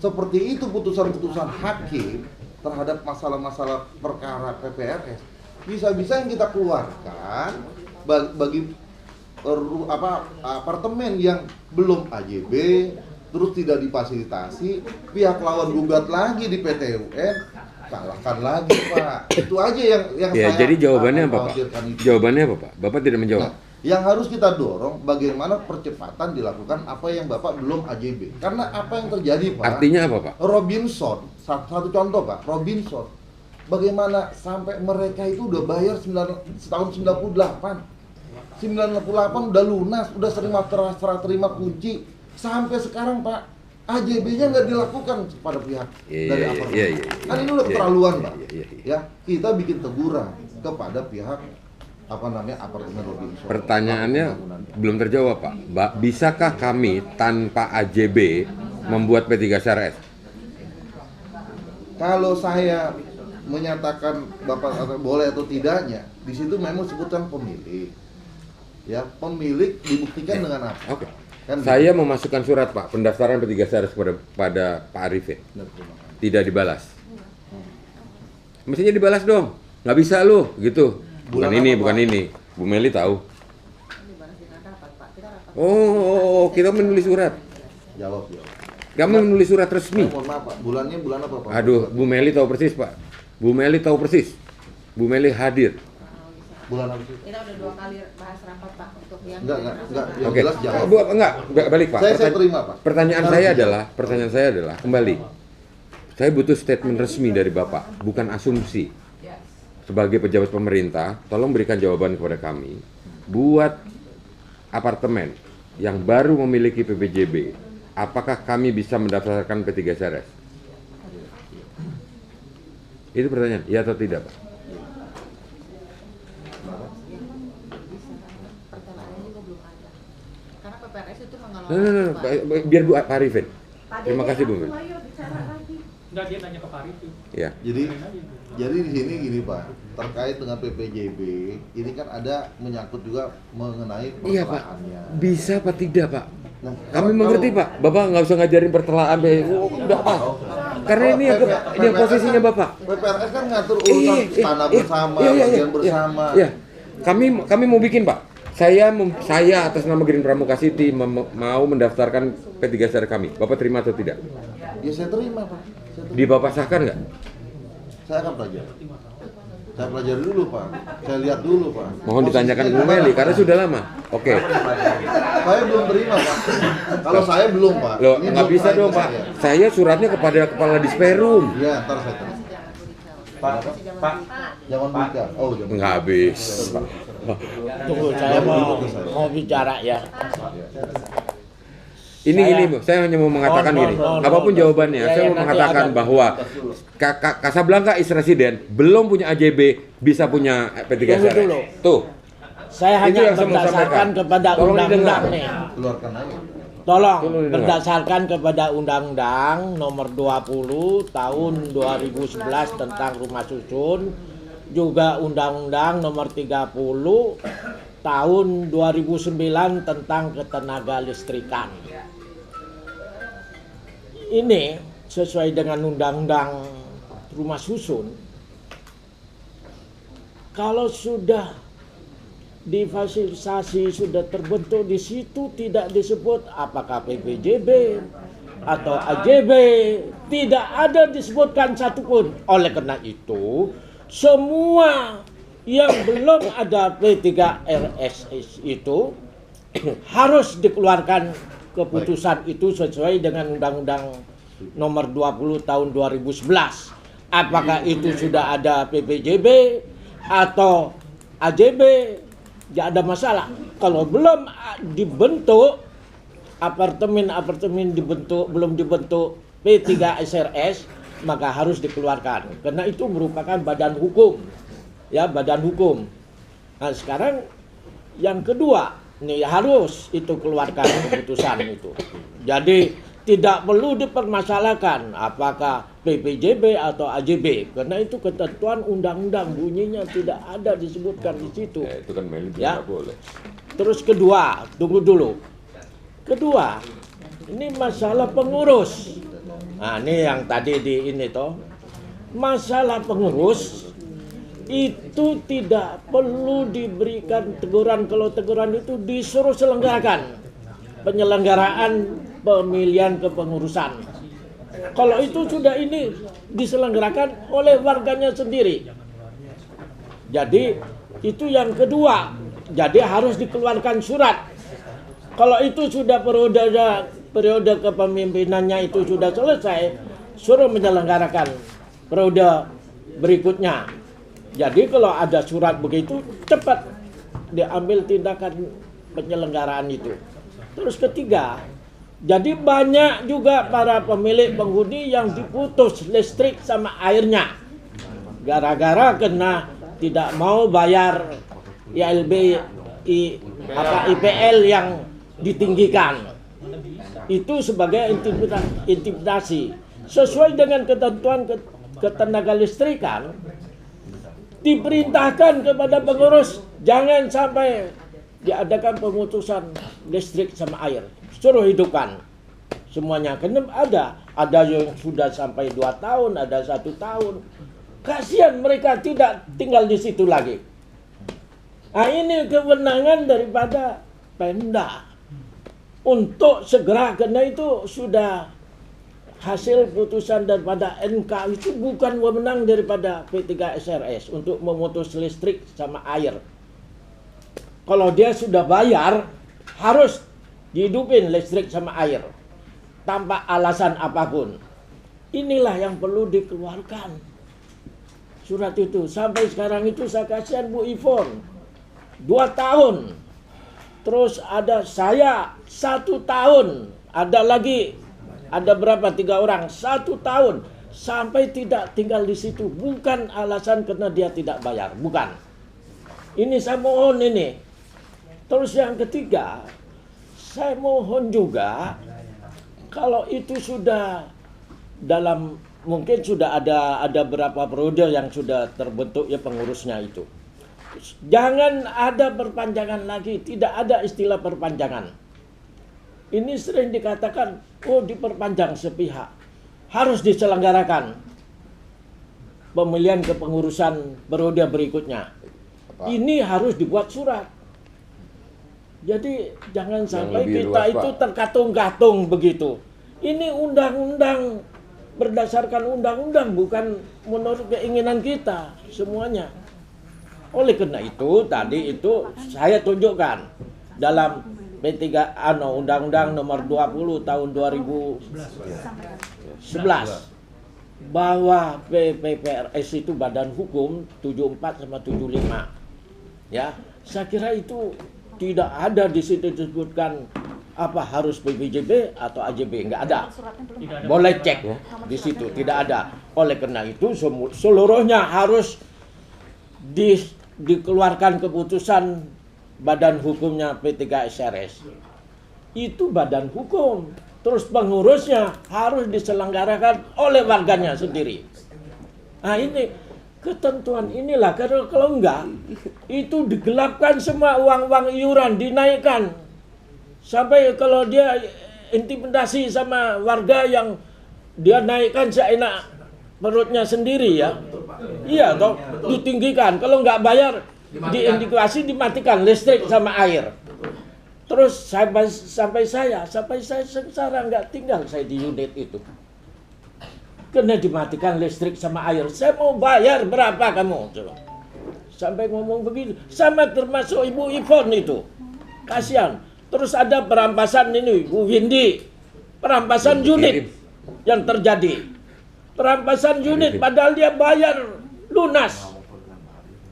seperti itu putusan-putusan hakim terhadap masalah-masalah perkara PPRS, bisa-bisa yang kita keluarkan bagi apartemen yang belum AJB, terus tidak difasilitasi, pihak lawan gugat lagi di PT UN, kalahkan lagi, Pak. Itu aja yang ya, saya jadi jawabannya apa, Pak? itu. Jawabannya apa, Pak? Bapak tidak menjawab. Nah, yang harus kita dorong bagaimana percepatan dilakukan apa yang Bapak belum AJB. Karena apa yang terjadi, Pak? Artinya apa, Pak? Robinson, satu contoh, Pak. Robinson, bagaimana sampai mereka itu udah bayar tahun 98. 98 udah lunas, udah serah terima kunci. Sampai sekarang, Pak, AJB-nya nggak dilakukan kepada pihak dari apartemen. Kan ini udah keterlaluan, Pak. Ya, kita bikin teguran kepada pihak apartemen Robinson. Pertanyaannya belum terjawab, Pak. Bisakah kami tanpa AJB membuat P3SRS? Kalau saya menyatakan Bapak boleh atau tidaknya, di situ memang sebutkan pemilik. Ya, pemilik dibuktikan dengan apa? Oke. Kan Saya memasukkan surat, Pak, pendaftaran P3SRS pada Pak Arifin. Tidak dibalas. Mestinya dibalas dong. Nggak bisa lu, gitu. Bukan ini, bukan ini. Bu Meli tahu. Oh, kita menulis surat. Jawab. Kami menulis surat resmi. Mohon maaf, Pak. Bulannya bulan apa, Pak? Aduh, Bu Meli tahu persis, Pak. Bu Meli tahu persis. Bu Meli hadir. Bulan apa sih? Kita udah 2 kali bahas rapat, Pak, untuk yang Enggak. Yang Oke. jelas jawab. Enggak, balik, Pak. Saya terima, Pak. Pertanyaan saya adalah kembali. Saya butuh statement resmi dari Bapak, bukan asumsi. Sebagai pejabat pemerintah, tolong berikan jawaban kepada kami. Buat apartemen yang baru memiliki PPJB, apakah kami bisa mendaftarkan P3SRS? Itu pertanyaan, iya atau tidak, Pak? pertanyaannya juga belum ada. Karena PPRS itu mengelola. Biar Bu Arifin. Terima kasih, Bu. Enggak, dia nanya ke Pak Arifin. Ya. Jadi di sini gini, Pak, terkait dengan PPJB ini kan ada menyangkut juga mengenai pertelaannya. Iya, Pak. Bisa apa tidak, Pak? Nah, kami mengerti, Pak. Bapak nggak usah ngajarin pertelaan, udah, Pak. Karena ini yang posisinya Bapak. PPRS kan ngatur urusan tanah bersama, bagian bersama. Iya. Kami mau bikin, Pak. Saya atas nama Green Pramuka City mau mendaftarkan P3SRS kami. Bapak terima atau tidak? Ya saya terima, Pak. Di Bapak sahkan nggak? Saya akan pelajari. Saya pelajari dulu, Pak. Saya lihat dulu, Pak. Mohon ditanyakan Bu Meli karena sudah lama. Oke. Saya belum terima, Pak. Kalau saya belum, Pak. Loh, nggak bisa dong, Pak. Saya suratnya kepada Kepala Disperum. Iya, ntar saya terima. Pak. Jangan buka. Oh, jangan. Nggak habis. Tunggu, saya mau bicara ya. Ini saya hanya mau mengatakan gini. Apapun jawabannya, saya mau mengatakan bahwa Casablanca is resident belum punya AJB, bisa punya P3SRS. Tuh. Saya hanya berdasarkan kepada undang-undang nih. Tolong berdasarkan kepada Undang-Undang Nomor 20 Tahun 2011 tentang rumah susun, juga Undang-Undang Nomor 30 Tahun 2009 tentang ketenaga listrikan. Ini sesuai dengan Undang-Undang Rumah Susun. Kalau sudah difasilitasi, sudah terbentuk di situ, tidak disebut apakah PPJB, atau AJB, tidak ada disebutkan satupun. Oleh karena itu, semua yang belum ada P3RS itu harus dikeluarkan keputusan itu sesuai dengan Undang-Undang Nomor 20 Tahun 2011. Apakah itu sudah ada PPJB atau AJB, tidak ada masalah. Kalau belum dibentuk apartemen belum dibentuk P3SRS, maka harus dikeluarkan karena itu merupakan badan hukum, ya, badan hukum. Nah, sekarang yang kedua nih harus itu keluarkan keputusan itu. Jadi tidak perlu dipermasalahkan apakah PPJB atau AJB karena itu ketentuan undang-undang, bunyinya tidak ada disebutkan di situ. Ya, itu kan ya. boleh. Terus kedua, tunggu dulu. Kedua, ini masalah pengurus. Nah, ini yang tadi di ini toh. Masalah pengurus itu tidak perlu diberikan teguran. Kalau teguran itu disuruh selenggarakan penyelenggaraan pemilihan kepengurusan. Kalau itu sudah ini diselenggarakan oleh warganya sendiri. Jadi itu yang kedua. Jadi harus dikeluarkan surat. Kalau itu sudah periode kepemimpinannya itu sudah selesai, suruh menyelenggarakan periode berikutnya. Jadi kalau ada surat begitu, cepat diambil tindakan penyelenggaraan itu. Terus ketiga, jadi banyak juga para pemilik penghuni yang diputus listrik sama airnya. Gara-gara kena tidak mau bayar IPL yang ditinggikan. Itu sebagai intimidasi. Sesuai dengan ketentuan ketenaga listrikan, diperintahkan kepada pengurus jangan sampai diadakan pemutusan listrik sama air. Suruh hidupkan semuanya. Karena ada yang sudah sampai 2 tahun, ada 1 tahun. Kasihan mereka tidak tinggal di situ lagi. Nah, ini kewenangan daripada Pemda untuk segera, karena itu sudah hasil putusan daripada NK, itu bukan wewenang daripada P3SRS untuk memutus listrik sama air. Kalau dia sudah bayar, harus dihidupin listrik sama air tanpa alasan apapun. Inilah yang perlu dikeluarkan surat itu. Sampai sekarang itu saya kasihan Bu Ivon 2 tahun. Terus ada saya 1 tahun. Ada lagi, ada berapa? 3 orang 1 tahun. Sampai tidak tinggal di situ. Bukan alasan karena dia tidak bayar. Bukan. Ini saya mohon ini. Terus yang ketiga, saya mohon juga kalau itu sudah dalam, mungkin sudah ada berapa periode yang sudah terbentuk ya pengurusnya itu. Jangan ada perpanjangan lagi, tidak ada istilah perpanjangan. Ini sering dikatakan, oh diperpanjang sepihak. Harus diselenggarakan pemilihan kepengurusan periode berikutnya. Ini harus dibuat surat. Jadi jangan sampai kita itu terkatung-katung begitu. Ini undang-undang, berdasarkan undang-undang, bukan menurut keinginan kita semuanya. Oleh karena itu tadi itu saya tunjukkan dalam Undang-Undang Nomor 20 Tahun 2011 bahwa PPRS itu badan hukum 74 sama 75. Ya, saya kira itu tidak ada di situ disebutkan apa harus PPJB atau AJB, enggak ada. Boleh cek di situ, tidak ada. Oleh karena itu seluruhnya harus dikeluarkan keputusan badan hukumnya P3SRS. Itu badan hukum. Terus pengurusnya harus diselenggarakan oleh warganya sendiri. Nah, ini ketentuan inilah, karena kalau enggak itu digelapkan semua, uang-uang iuran dinaikkan sampai kalau dia intimidasi sama warga yang dia naikkan seenak perutnya sendiri ya. Iya toh, ditinggikan, kalau enggak bayar diindikasi dimatikan listrik sama air. Terus sampai saya sengsara nggak tinggal saya di unit itu. Kena dimatikan listrik sama air. Saya mau bayar berapa kamu? Coba. Sampai ngomong begitu. Sama termasuk Ibu Ivon itu. Kasihan. Terus ada perampasan ini, Bu Windy. Perampasan unit yang terjadi. Perampasan unit padahal dia bayar lunas.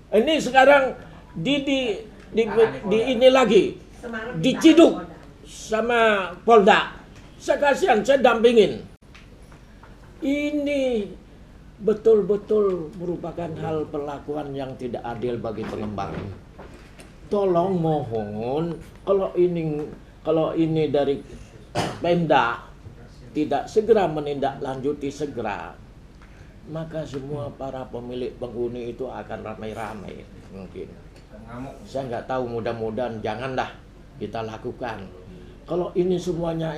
Ini sekarang di ini lagi. Diciduk sama Polda. Saya kasihan, saya dampingin. Ini betul-betul merupakan hal perlakuan yang tidak adil bagi pengembang. Tolong mohon, kalau ini dari Pemda tidak segera menindaklanjuti segera, maka semua para pemilik penghuni itu akan ramai-ramai mungkin. Saya nggak tahu, mudah-mudahan janganlah kita lakukan. Kalau ini semuanya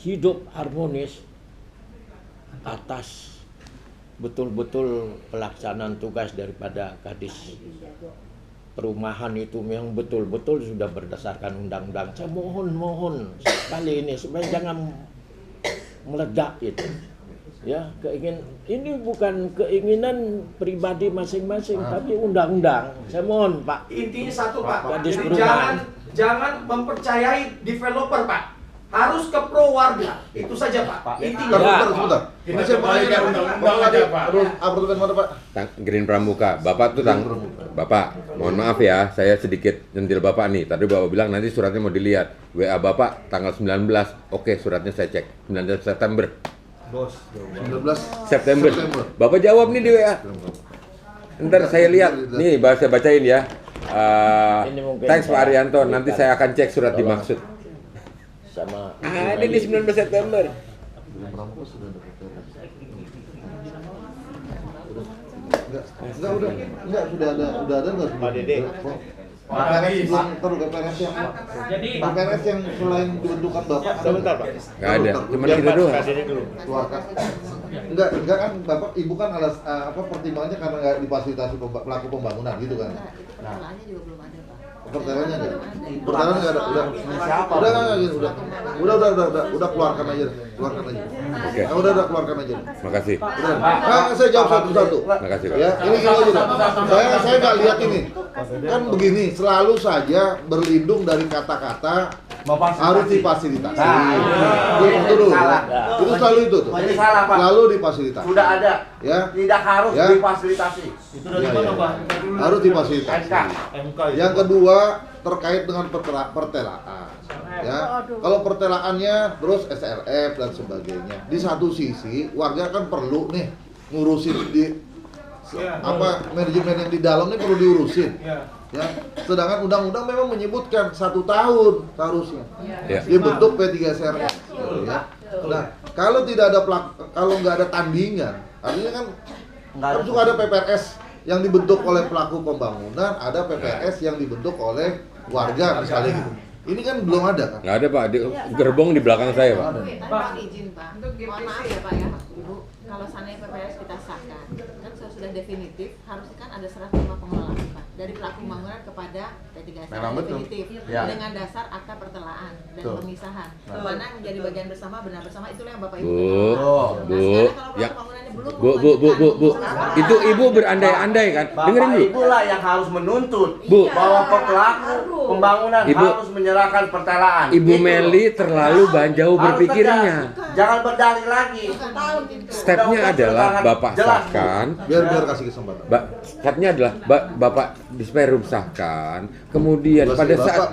hidup harmonis atas betul-betul pelaksanaan tugas daripada Kadis Perumahan itu yang betul-betul sudah berdasarkan undang-undang. Saya mohon sekali ini supaya jangan meledak itu. Ya, ini bukan keinginan pribadi masing-masing, tapi undang-undang. Saya mohon, Pak. Intinya satu, Pak. Kadis Jadi Perumahan. jangan mempercayai developer, Pak. Harus ke pro warga. Itu saja, Pak. Intinya. Sebentar. Ini saya mau nanya undang-undang aja, Pak. Apartemen mana, Pak? Green Pramuka. Bapak tuh Bapak, mohon maaf ya, saya sedikit nyentil Bapak nih. Tadi Bapak bilang nanti suratnya mau dilihat. WA Bapak tanggal 19. Oke, suratnya saya cek. 19 September. Bos, 19 September. Bapak jawab nih di WA. Ntar saya lihat. Nih, saya bacain ya. Thanks Pak Arianto. Nanti saya akan cek surat dimaksud. Sama ada di 19 September. Enggak sudah ada enggak Pak Dede. PPRS yang selain dibentukan Bapak ada bentar Pak? Enggak ada, cuma kita doang. Keluarkan. Enggak kan Bapak Ibu kan pertimbangannya karena enggak difasilitasi pelaku pembangunan gitu kan. Pertelaannya juga belum ada, Pak. Pertelaannya enggak? Pertelaannya enggak ada. Udah keluarkan aja. Oke. Udah keluarkan aja. Makasih. Saya jawab satu-satu. Makasih, Pak. Ya, ini aja. Saya enggak lihat ini. Kan begini, selalu saja berlindung dari kata-kata harus difasilitasi. Itu dulu. Itu selalu itu tuh. Ini salah, Pak. Selalu difasilitasi. Sudah ada. Ya. Tidak harus difasilitasi. Itu dari mana, Pak? Harus difasilitasi. Yang kedua terkait dengan pertelaan. Ya, kalau pertelaannya terus SLF dan sebagainya. Di satu sisi warga kan perlu nih ngurusin manajemen yang di dalam ini perlu diurusin. Ya, sedangkan undang-undang memang menyebutkan 1 tahun seharusnya dibentuk P3SR. Ya. Nah, kalau tidak ada kalau nggak ada tandingan, artinya kan suka ada PPRS yang dibentuk oleh pelaku pembangunan, ada PPRS yang dibentuk oleh warga misalnya gitu. Ini kan belum ada kan? Nggak ada Pak, gerbong di belakang saya Pak. Pak izin Pak, mohon maaf ya Pak ya, Ibu, kalau seandainya PPRS kita sahkan, kan sudah definitif, harusnya kan ada serah terima pengelolaan Pak, dari pelaku pembangunan kepada P3SR definitif, dengan dasar akta pertelaan dan pemisahan, mana yang menjadi bagian bersama, benar bersama, itulah yang Bapak Ibu Bu, itu Ibu berandai-andai kan? Dengerin dulu. Ibu lah yang harus menuntut bahwa pelaku pembangunan harus menyerahkan pertelaan. Ibu Meli terlalu jauh berpikirnya. Jangan berdalih lagi. Stepnya adalah Bapak sahkan. Biar kasih kesempatan. Stepnya adalah Bapak Disperum sahkan. Kemudian pada saat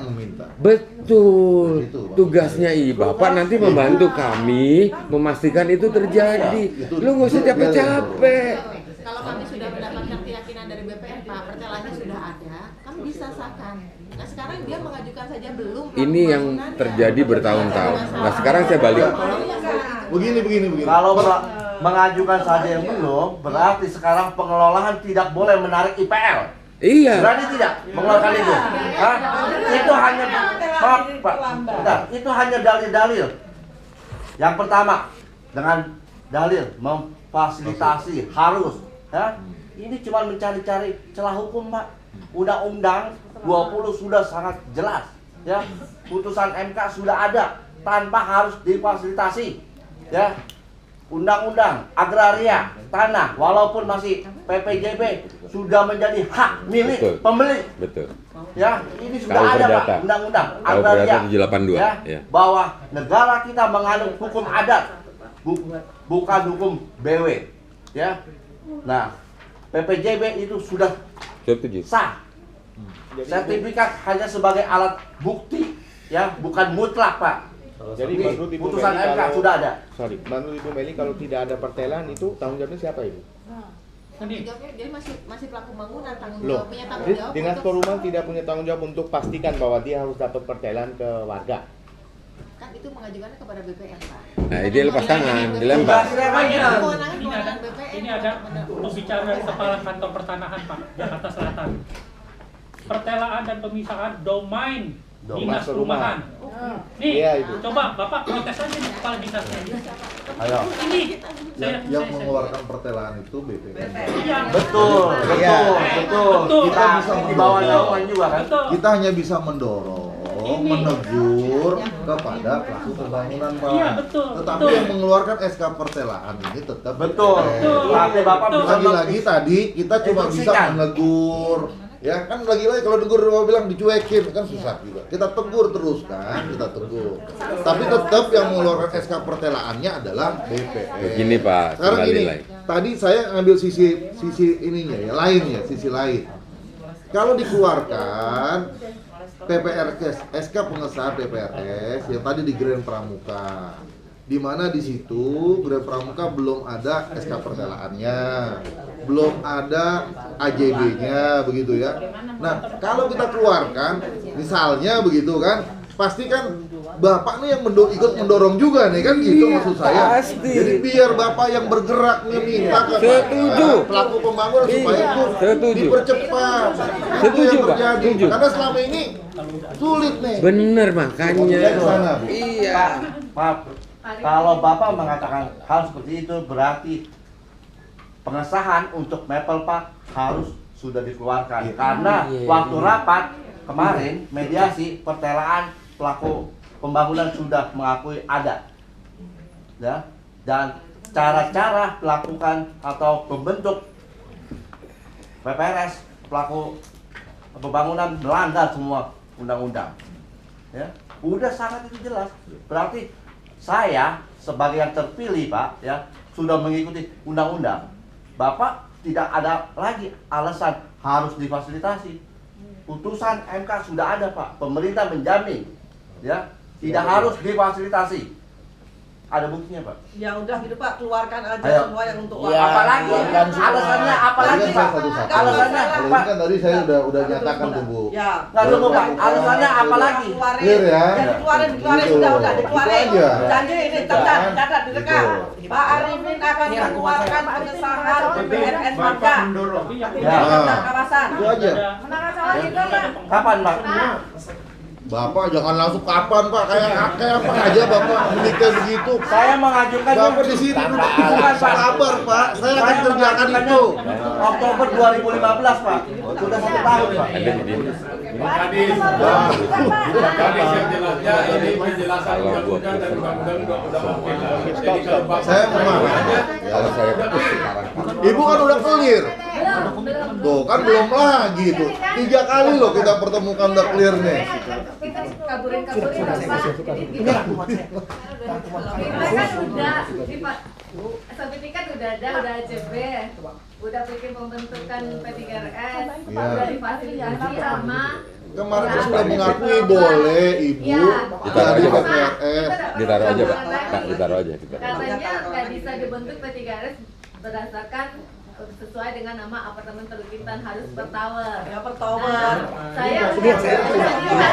betul tugasnya Bapak nanti membantu kami memastikan itu terjadi. Lu nggak usah capek-capek. Kalau kami sudah mendapatkan keyakinan dari BPN Pak, pertelaannya sudah ada, kami bisa sahkan. Nah sekarang dia mengajukan saja belum. Ini yang terjadi bertahun-tahun. Nah sekarang saya balik. Begini. Kalau mengajukan saja yang belum, berarti sekarang pengelolaan tidak boleh menarik IPL. Iya. Berarti tidak mengeluarkan itu. Itu hanya itu hanya dalil-dalil. Yang pertama dengan dalil memfasilitasi harus. Ini cuma mencari-cari celah hukum Pak. Undang-undang 20 sudah sangat jelas. ya putusan MK sudah ada tanpa harus difasilitasi, ya. Undang-undang agraria tanah walaupun masih PPJB sudah menjadi hak milik Betul. pembeli. Betul. Ya, ini sudah Kalau ada perdata. Pak undang-undang Kalau agraria. perdata 782, Ya, ya. bahwa negara kita menganut hukum adat bukan hukum BW. Ya. Nah, PPJB itu sudah Setuju. sah. Sertifikat hanya sebagai alat bukti, ya, bukan mutlak, Pak. Jadi Ini menurut Ibu putusan Meli MK kalau sudah ada. Sorry, menurut Ibu Meli kalau tidak ada pertelan itu tanggung jawabnya siapa Ibu? Tanggung jawabnya dia masih pelaku bangunan, tanggung Loh, jawab punya tanggung jawab Dinas untuk- Perumahan tidak punya tanggung jawab untuk pastikan bahwa dia harus dapat pertelan ke warga. kan itu mengajukannya kepada BPN, Pak. Nah, dia lepas tangan, dilempar. Ini ada pembicara dari Kepala Kantor Pertanahan, Pak, Jakarta Selatan. Pertelaan dan pemisahan domain Dinas Perumahan. Nih, Iya, Ibu. coba Bapak protes aja nih Kepala Dinasnya. Ayo. Ini Yang mengeluarkan pertelaan itu BPN. Iya. Betul, Iya. betul. Kita bisa di bawah naungan juga kan. Kita hanya bisa mendorong, menegur kepada pelaku pembangunan, Pak. Iya, betul, Tetapi betul. yang mengeluarkan SK pertelaan ini tetap Betul. BPN. Tapi Bapak bisa Lagi-lagi tadi kita cuma bisa instruksikan. menegur. Ya kan lagi-lagi kalau negur Bapak bilang dicuekin kan susah juga. Kita tegur terus kan, kita tegur. Tapi tetap yang mengeluarkan SK pertelaannya adalah BPN. Begini, Pak, Sekarang kembali gini, lagi. tadi saya ambil sisi ininya ya, lain ya, sisi lain. Kalau dikeluarkan PPRS, SK pengesahan PPRS yang tadi di Grand Pramuka, di mana di situ Grand Pramuka belum ada SK pertelaannya, belum ada AJB-nya begitu ya. Nah, kalau kita keluarkan, misalnya begitu kan, pasti kan Bapak nih yang ikut mendorong juga nih kan gitu maksud saya. pasti. Jadi biar Bapak yang bergerak meminta ke Setuju. pelaku pembangunan supaya itu Setuju. dipercepat. Itu Setuju, yang Pak. terjadi. Setuju. Karena selama ini sulit nih. Bener makanya. Dari sana, Bu. Iya. Maaf, kalau Bapak mengatakan hal seperti itu berarti pengesahan untuk Maple Park harus sudah dikeluarkan. Karena waktu rapat kemarin mediasi pertelaan pelaku pembangunan sudah mengakui ada, ya, dan cara-cara melakukan atau membentuk PPRS pelaku pembangunan melanggar semua undang-undang, ya, udah sangat itu jelas. Berarti saya sebagai yang terpilih, Pak, ya, sudah mengikuti undang-undang. Bapak tidak ada lagi alasan harus difasilitasi. Putusan MK sudah ada, Pak. Pemerintah menjamin, ya, tidak harus difasilitasi. Ada buktinya, Pak. Ya udah gitu Pak, keluarkan aja Ayo. semua yang untuk Ya, Apalagi keluarkan semua. alasannya apa Tadi lagi, kan Pak? saya satu-satu. Alasannya Kalau Pak. ini kan tadi saya udah nyatakan tuh, Bu. Ya. Nggak tunggu, Pak. Alasannya apa lagi? Keluarin. Clear ya? Ya, dikeluarin Gitu. udah dikeluarin. Itu aja. Janji ini catat direkam. Gitu. Pak Arifin akan mengeluarkan pengesahan BPRS Marga. Ya. Tentang kawasan. Itu aja. Kapan, Pak? Bapak jangan langsung kapan, Pak, kayak apa aja Bapak menikah begitu. Saya mengajukan Bapak di sini dulu bukan sabar, Pak. Saya akan kerjakan itu. Oktober 2015, Pak. Sudah 1 tahun, Pak. Ada di sini. Kadis yang jelasnya ini penjelasan Kalau gua undang-undang dan undang-undang Saya memang. Kalau saya putus sekarang. Ibu kan udah clear. Tuh kan belum lagi tuh. 3 kali loh kita pertemukan udah clear nih. Kaburin Pak. Ini kan udah sertifikat udah ada, udah AJB, udah bikin pembentukan P3RS, udah difasilitasi sama. Kemarin kan sudah mengakui boleh Ibu. Ditaruh aja, Pak. PPRS. Ditaruh aja, Pak. Pak, ditaruh aja. Katanya nggak bisa dibentuk P3RS berdasarkan sesuai dengan nama apartemen terbitan harus per tower. Ya per tower. Nah, saya udah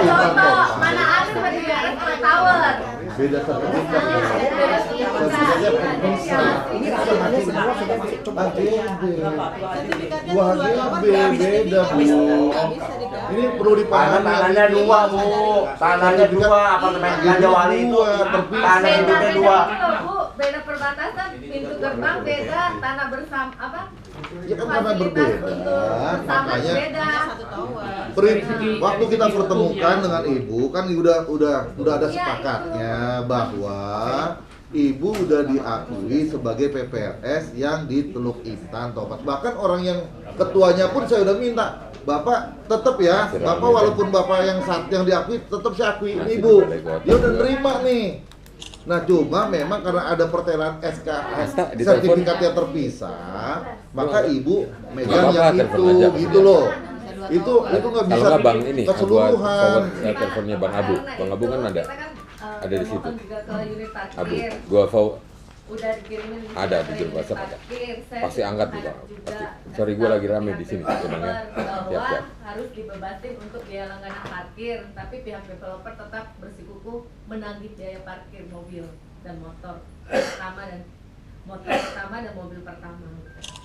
contoh mana ada P3RS per tower. Beda sertifikat. Sertifikatnya pengesahan. Ini Dua HGB beda, Bu. Ini perlu dipahami. Tanahnya 2, Bu. Tanahnya 2, apartemen Gajah Wali itu tanahnya Bedanya 2. gitu, Bu. Beda perbatasan, pintu gerbang beda, tanah bersama apa? Ya kan karena berbeda, Bersama makanya beda. waktu kita pertemukan dengan ibu kan udah ada sepakatnya bahwa ibu udah diakui sebagai PPRS yang di Teluk Intan Topat. Bahkan orang yang ketuanya pun saya udah minta, Bapak tetap ya, Bapak walaupun Bapak yang diakui tetap saya akui ibu. Dia udah nerima nih. Nah cuma memang karena ada pertelan SK sertifikatnya terpisah, maka ibu megang yang itu gitu loh. Itu nggak bisa keseluruhan. Teleponnya Bang Abu kan ada di situ. Abu, gua udah dikirimin ada di grup WhatsApp ada. Pasti angkat tuh Bang. Pasti. Sorry gua lagi rame di sini sebenarnya. Siap. Harus dibebasin untuk biaya langganan parkir, tapi pihak developer tetap bersikukuh menagih biaya parkir mobil dan motor pertama dan mobil pertama.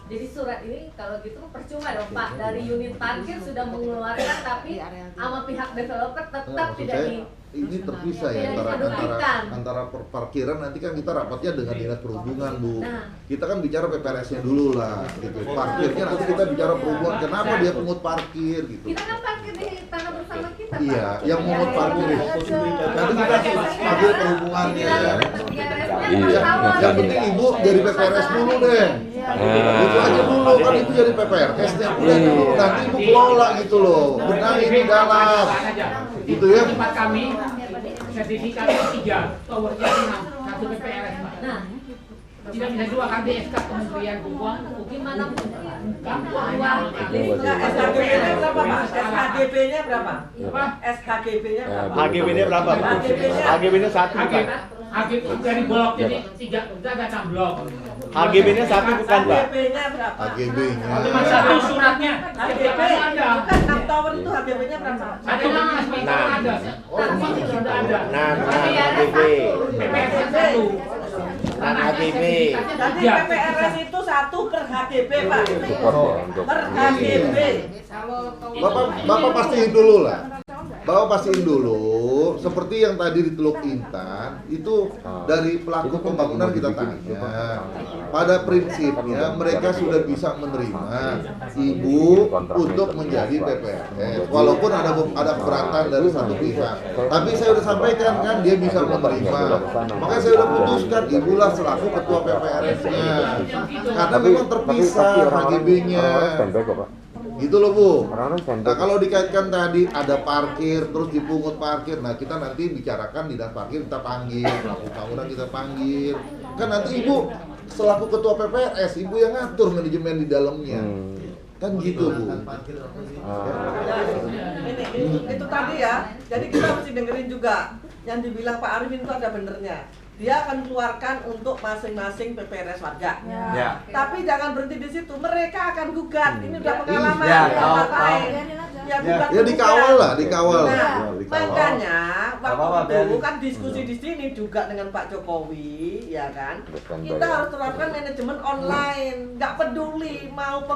Jadi surat ini kalau gitu percuma dong Pak, dari unit parkir sudah mengeluarkan tapi sama pihak developer tetap tidak ini terpisah ya antara parkiran. Nanti kan kita rapatnya dengan dinas perhubungan Bu. Kita kan bicara PPRS-nya dulu lah gitu. Parkirnya nanti kita bicara perhubungan, kenapa dia pungut parkir gitu. Kita kan parkir di tanah bersama kita Pak. Iya, yang pungut parkir nanti kita panggil perhubungannya. Yang penting Ibu jadi PPRS dulu deh. Itu aja dulu, kan Ibu jadi PPRS-nya dulu. Nanti Ibu kelola gitu loh. Benar ini dalam gitu ya. Tempat kami sertifikatnya 3, towernya 6, 1 PPRS Pak. Nah, tidak bisa 2 kan di SK Kementerian Keuangan. Gimana pun SHGB-nya berapa Pak? SHGB-nya berapa? Apa? SHGB-nya berapa? HGB-nya berapa? HGB-nya 1 bukan? HGB dari blok jadi 3, kita ada 6 blok. HGB-nya 1 bukan Pak? HGB-nya berapa? HGB-nya Cuma 1 suratnya. HGB ada. Bukan 6 tower itu HGB-nya berapa? Ada Mas, ada. Sudah ada. 6 HGB. PPRS 1. HGB. Jadi PPRS itu 1 per HGB Pak. Per HGB. Bapak pastiin dulu lah. Bapak pastiin dulu, seperti yang tadi di Teluk Intan, itu dari pelaku pembangunan kita tanya. Pada prinsipnya mereka sudah bisa menerima ibu untuk menjadi PPRS, walaupun ada keberatan dari satu pihak. Tapi saya sudah sampaikan kan dia bisa menerima. Makanya saya sudah putuskan ibulah selaku ketua PPRS-nya. Karena memang terpisah HGB-nya. Gitu loh Bu. Nah kalau dikaitkan tadi ada parkir terus dipungut parkir, nah kita nanti bicarakan dinas parkir kita panggil, pelaku bangunan kita panggil. Kan nanti Ibu selaku ketua PPRS, Ibu yang ngatur manajemen di dalamnya. Kan gitu Bu. Itu tadi ya. Jadi kita mesti dengerin juga yang dibilang Pak Arifin itu ada benernya. Dia akan keluarkan untuk masing-masing PPRS warga. Ya. Tapi jangan berhenti di situ. Mereka akan gugat. Ini udah pengalaman. Ya dikawal lah, dikawal. Nah, makanya waktu itu kan diskusi di sini juga dengan Pak Jokowi, ya kan? Kita harus terapkan manajemen online. Nggak peduli mau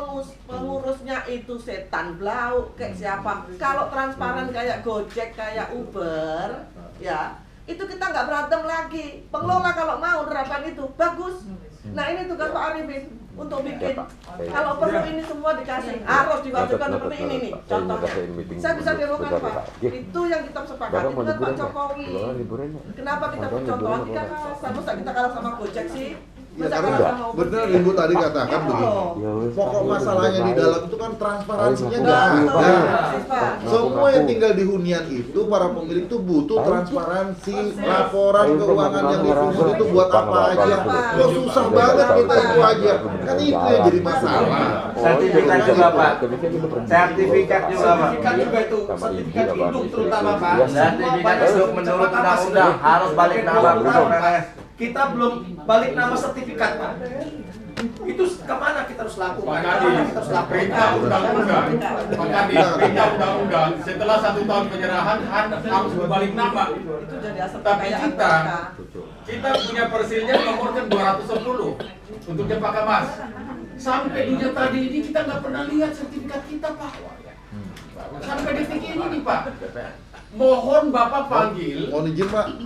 pengurusnya itu setan blau kayak siapa. Kalau transparan kayak Gojek, kayak Uber, ya. Itu kita nggak berantem lagi. Pengelola kalau mau nerapkan itu bagus. Nah ini tugas Pak Arifin untuk bikin. Kalau perlu ini semua dikasih, harus diwajibkan seperti ini nih. Contohnya, saya bisa demokan Pak. Itu yang kita sepakati dengan Pak Jokowi. Kenapa kita bercontohan? Masa kita kalah sama Gojek sih? Ya karena benar Ibu tadi katakan begini. Pokok masalahnya di dalam itu kan transparansinya nggak ada. Semua yang tinggal di hunian itu para pemilik itu butuh transparansi, laporan keuangan yang disusun itu buat apa aja. Kok susah banget kita itu aja. Kan itu yang jadi masalah. Sertifikat juga Pak. Sertifikat juga Pak. Sertifikat juga itu. Sertifikat induk terutama Pak. Sertifikat induk menurut undang-undang harus balik nama PPRS. Kita belum balik nama sertifikat Pak. Itu kemana kita harus lakukan? Perintah undang-undang. Maka di perintah undang-undang setelah 1 tahun penyerahan harus berbalik nama. Tapi kita punya persilnya nomornya 210 untuk Cempaka Mas. Sampai dunia tadi ini kita nggak pernah lihat sertifikat kita Pak. Sampai detik ini nih Pak. Mohon Bapak panggil. Mohon izin Pak,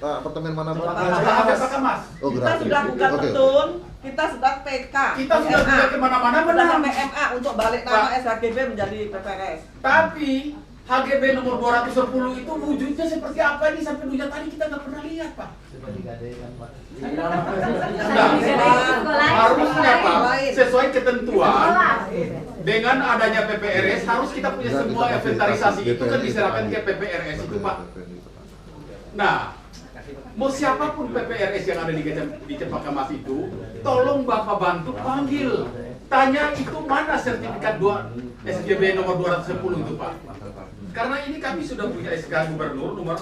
apartemen mana Pak? Cempaka Mas. Oh, kita sudah buka petun Kita sudah PK. Kita sudah MA. tidak kemana-mana Sudah menang. sampai MA untuk balik nama SHGB menjadi PPRS. Tapi HGB nomor 210 itu wujudnya seperti apa ini sampai dunia tadi kita nggak pernah lihat, Pak. Harusnya Pak, sesuai ketentuan dengan adanya PPRS harus kita punya semua inventarisasi itu kan diserahkan ke PPRS itu, Pak. Nah, mau siapapun PPRS yang ada di Cempaka Mas itu, tolong Bapak bantu panggil. Tanya itu mana sertifikat SGB nomor 210 itu, Pak. Karena ini kami sudah punya SK Gubernur nomor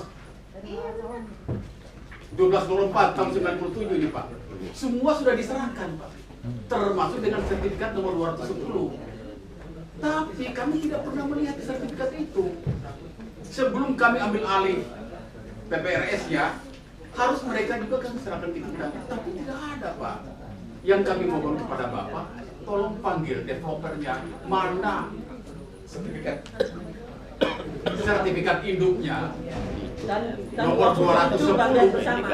1204 tahun 97 ini, Pak. Semua sudah diserahkan, Pak. Termasuk dengan sertifikat nomor 210. Tapi kami tidak pernah melihat sertifikat itu. Sebelum kami ambil alih PPRS-nya, harus mereka juga kami serahkan ke kita. Tapi tidak ada, Pak. Yang kami mohon kepada Bapak, tolong panggil developernya. Mana sertifikat induknya? Dan nomor 210 bersama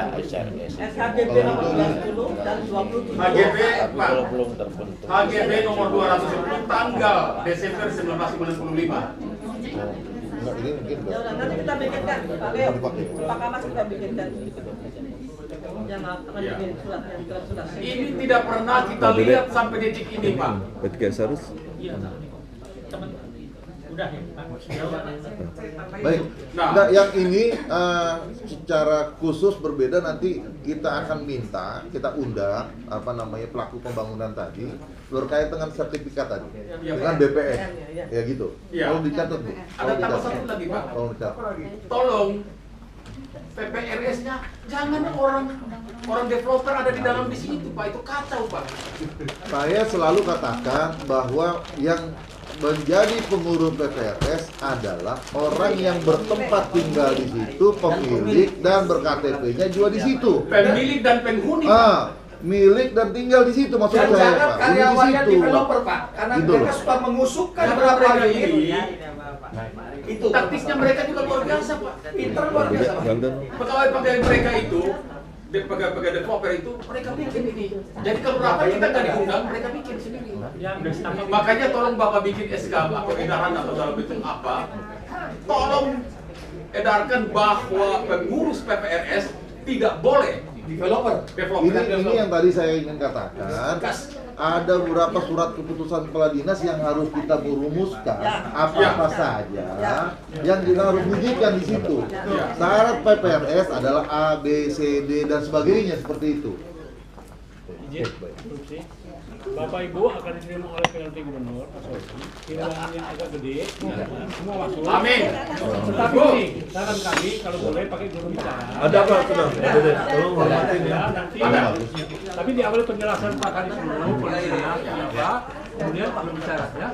SHGB nomor 210 dan 27 HGB Pak, HGB nomor 210 tanggal Desember 1995. Ya udah, nanti kita bikinkan Pak Leo, Pak Kamas kita bikinkan yang akan bikin surat yang surat. Ini tidak pernah kita lihat sampai detik ini, Pak. Ketika harus Iya, teman. Udah ya, Pak. Baik. Nah, yang ini secara khusus berbeda nanti kita akan minta, kita undang pelaku pembangunan tadi berkait dengan sertifikat tadi, dengan BPS, ya gitu. Tolong dicatat, Bu. Ada tambah satu lagi, Pak. Tolong dicatat. Tolong PPRS-nya jangan orang developer ada di dalam di situ, Pak. Itu kacau, Pak. Saya selalu katakan bahwa yang menjadi pengurus PPRS adalah orang yang bertempat tinggal di situ, pemilik dan ber-KTP-nya juga di situ. Pemilik dan penghuni. Milik dan tinggal di situ maksud Dan saya, jangan Pak. Ini di karyawannya situ. developer, Pak. Karena Gitu mereka loh. suka mengusupkan Karena beberapa mereka unit. ini Itu taktisnya mereka juga luar biasa, Pak. pinter luar biasa, Pak. Pegawai-pegawai mereka itu, pegawai developer itu, mereka bikin ini. Jadi kalau rapat kita nggak diundang, mereka bikin sendiri. Makanya tolong Bapak bikin SK atau edaran atau dalam bentuk apa, tolong edarkan bahwa pengurus PPRS tidak boleh developer. Ini yang tadi saya ingin katakan. Ada beberapa surat keputusan kepala dinas yang harus kita merumuskan apa-apa saja yang kita harus wujudkan di situ. Syarat PPRS adalah A, B, C, D dan sebagainya seperti itu. Izin, interupsi. Bapak Ibu akan diterima oleh PLT Gubernur Hilangan yang agak gede, semua masuk. Amin. Tetapi nih, saran kami kalau boleh pakai juru bicara. Ada apa, tenang, tolong hormatin ya. Nanti, tapi di awal penjelasan Pak Kadis dulu, kemudian Pak juru bicara ya.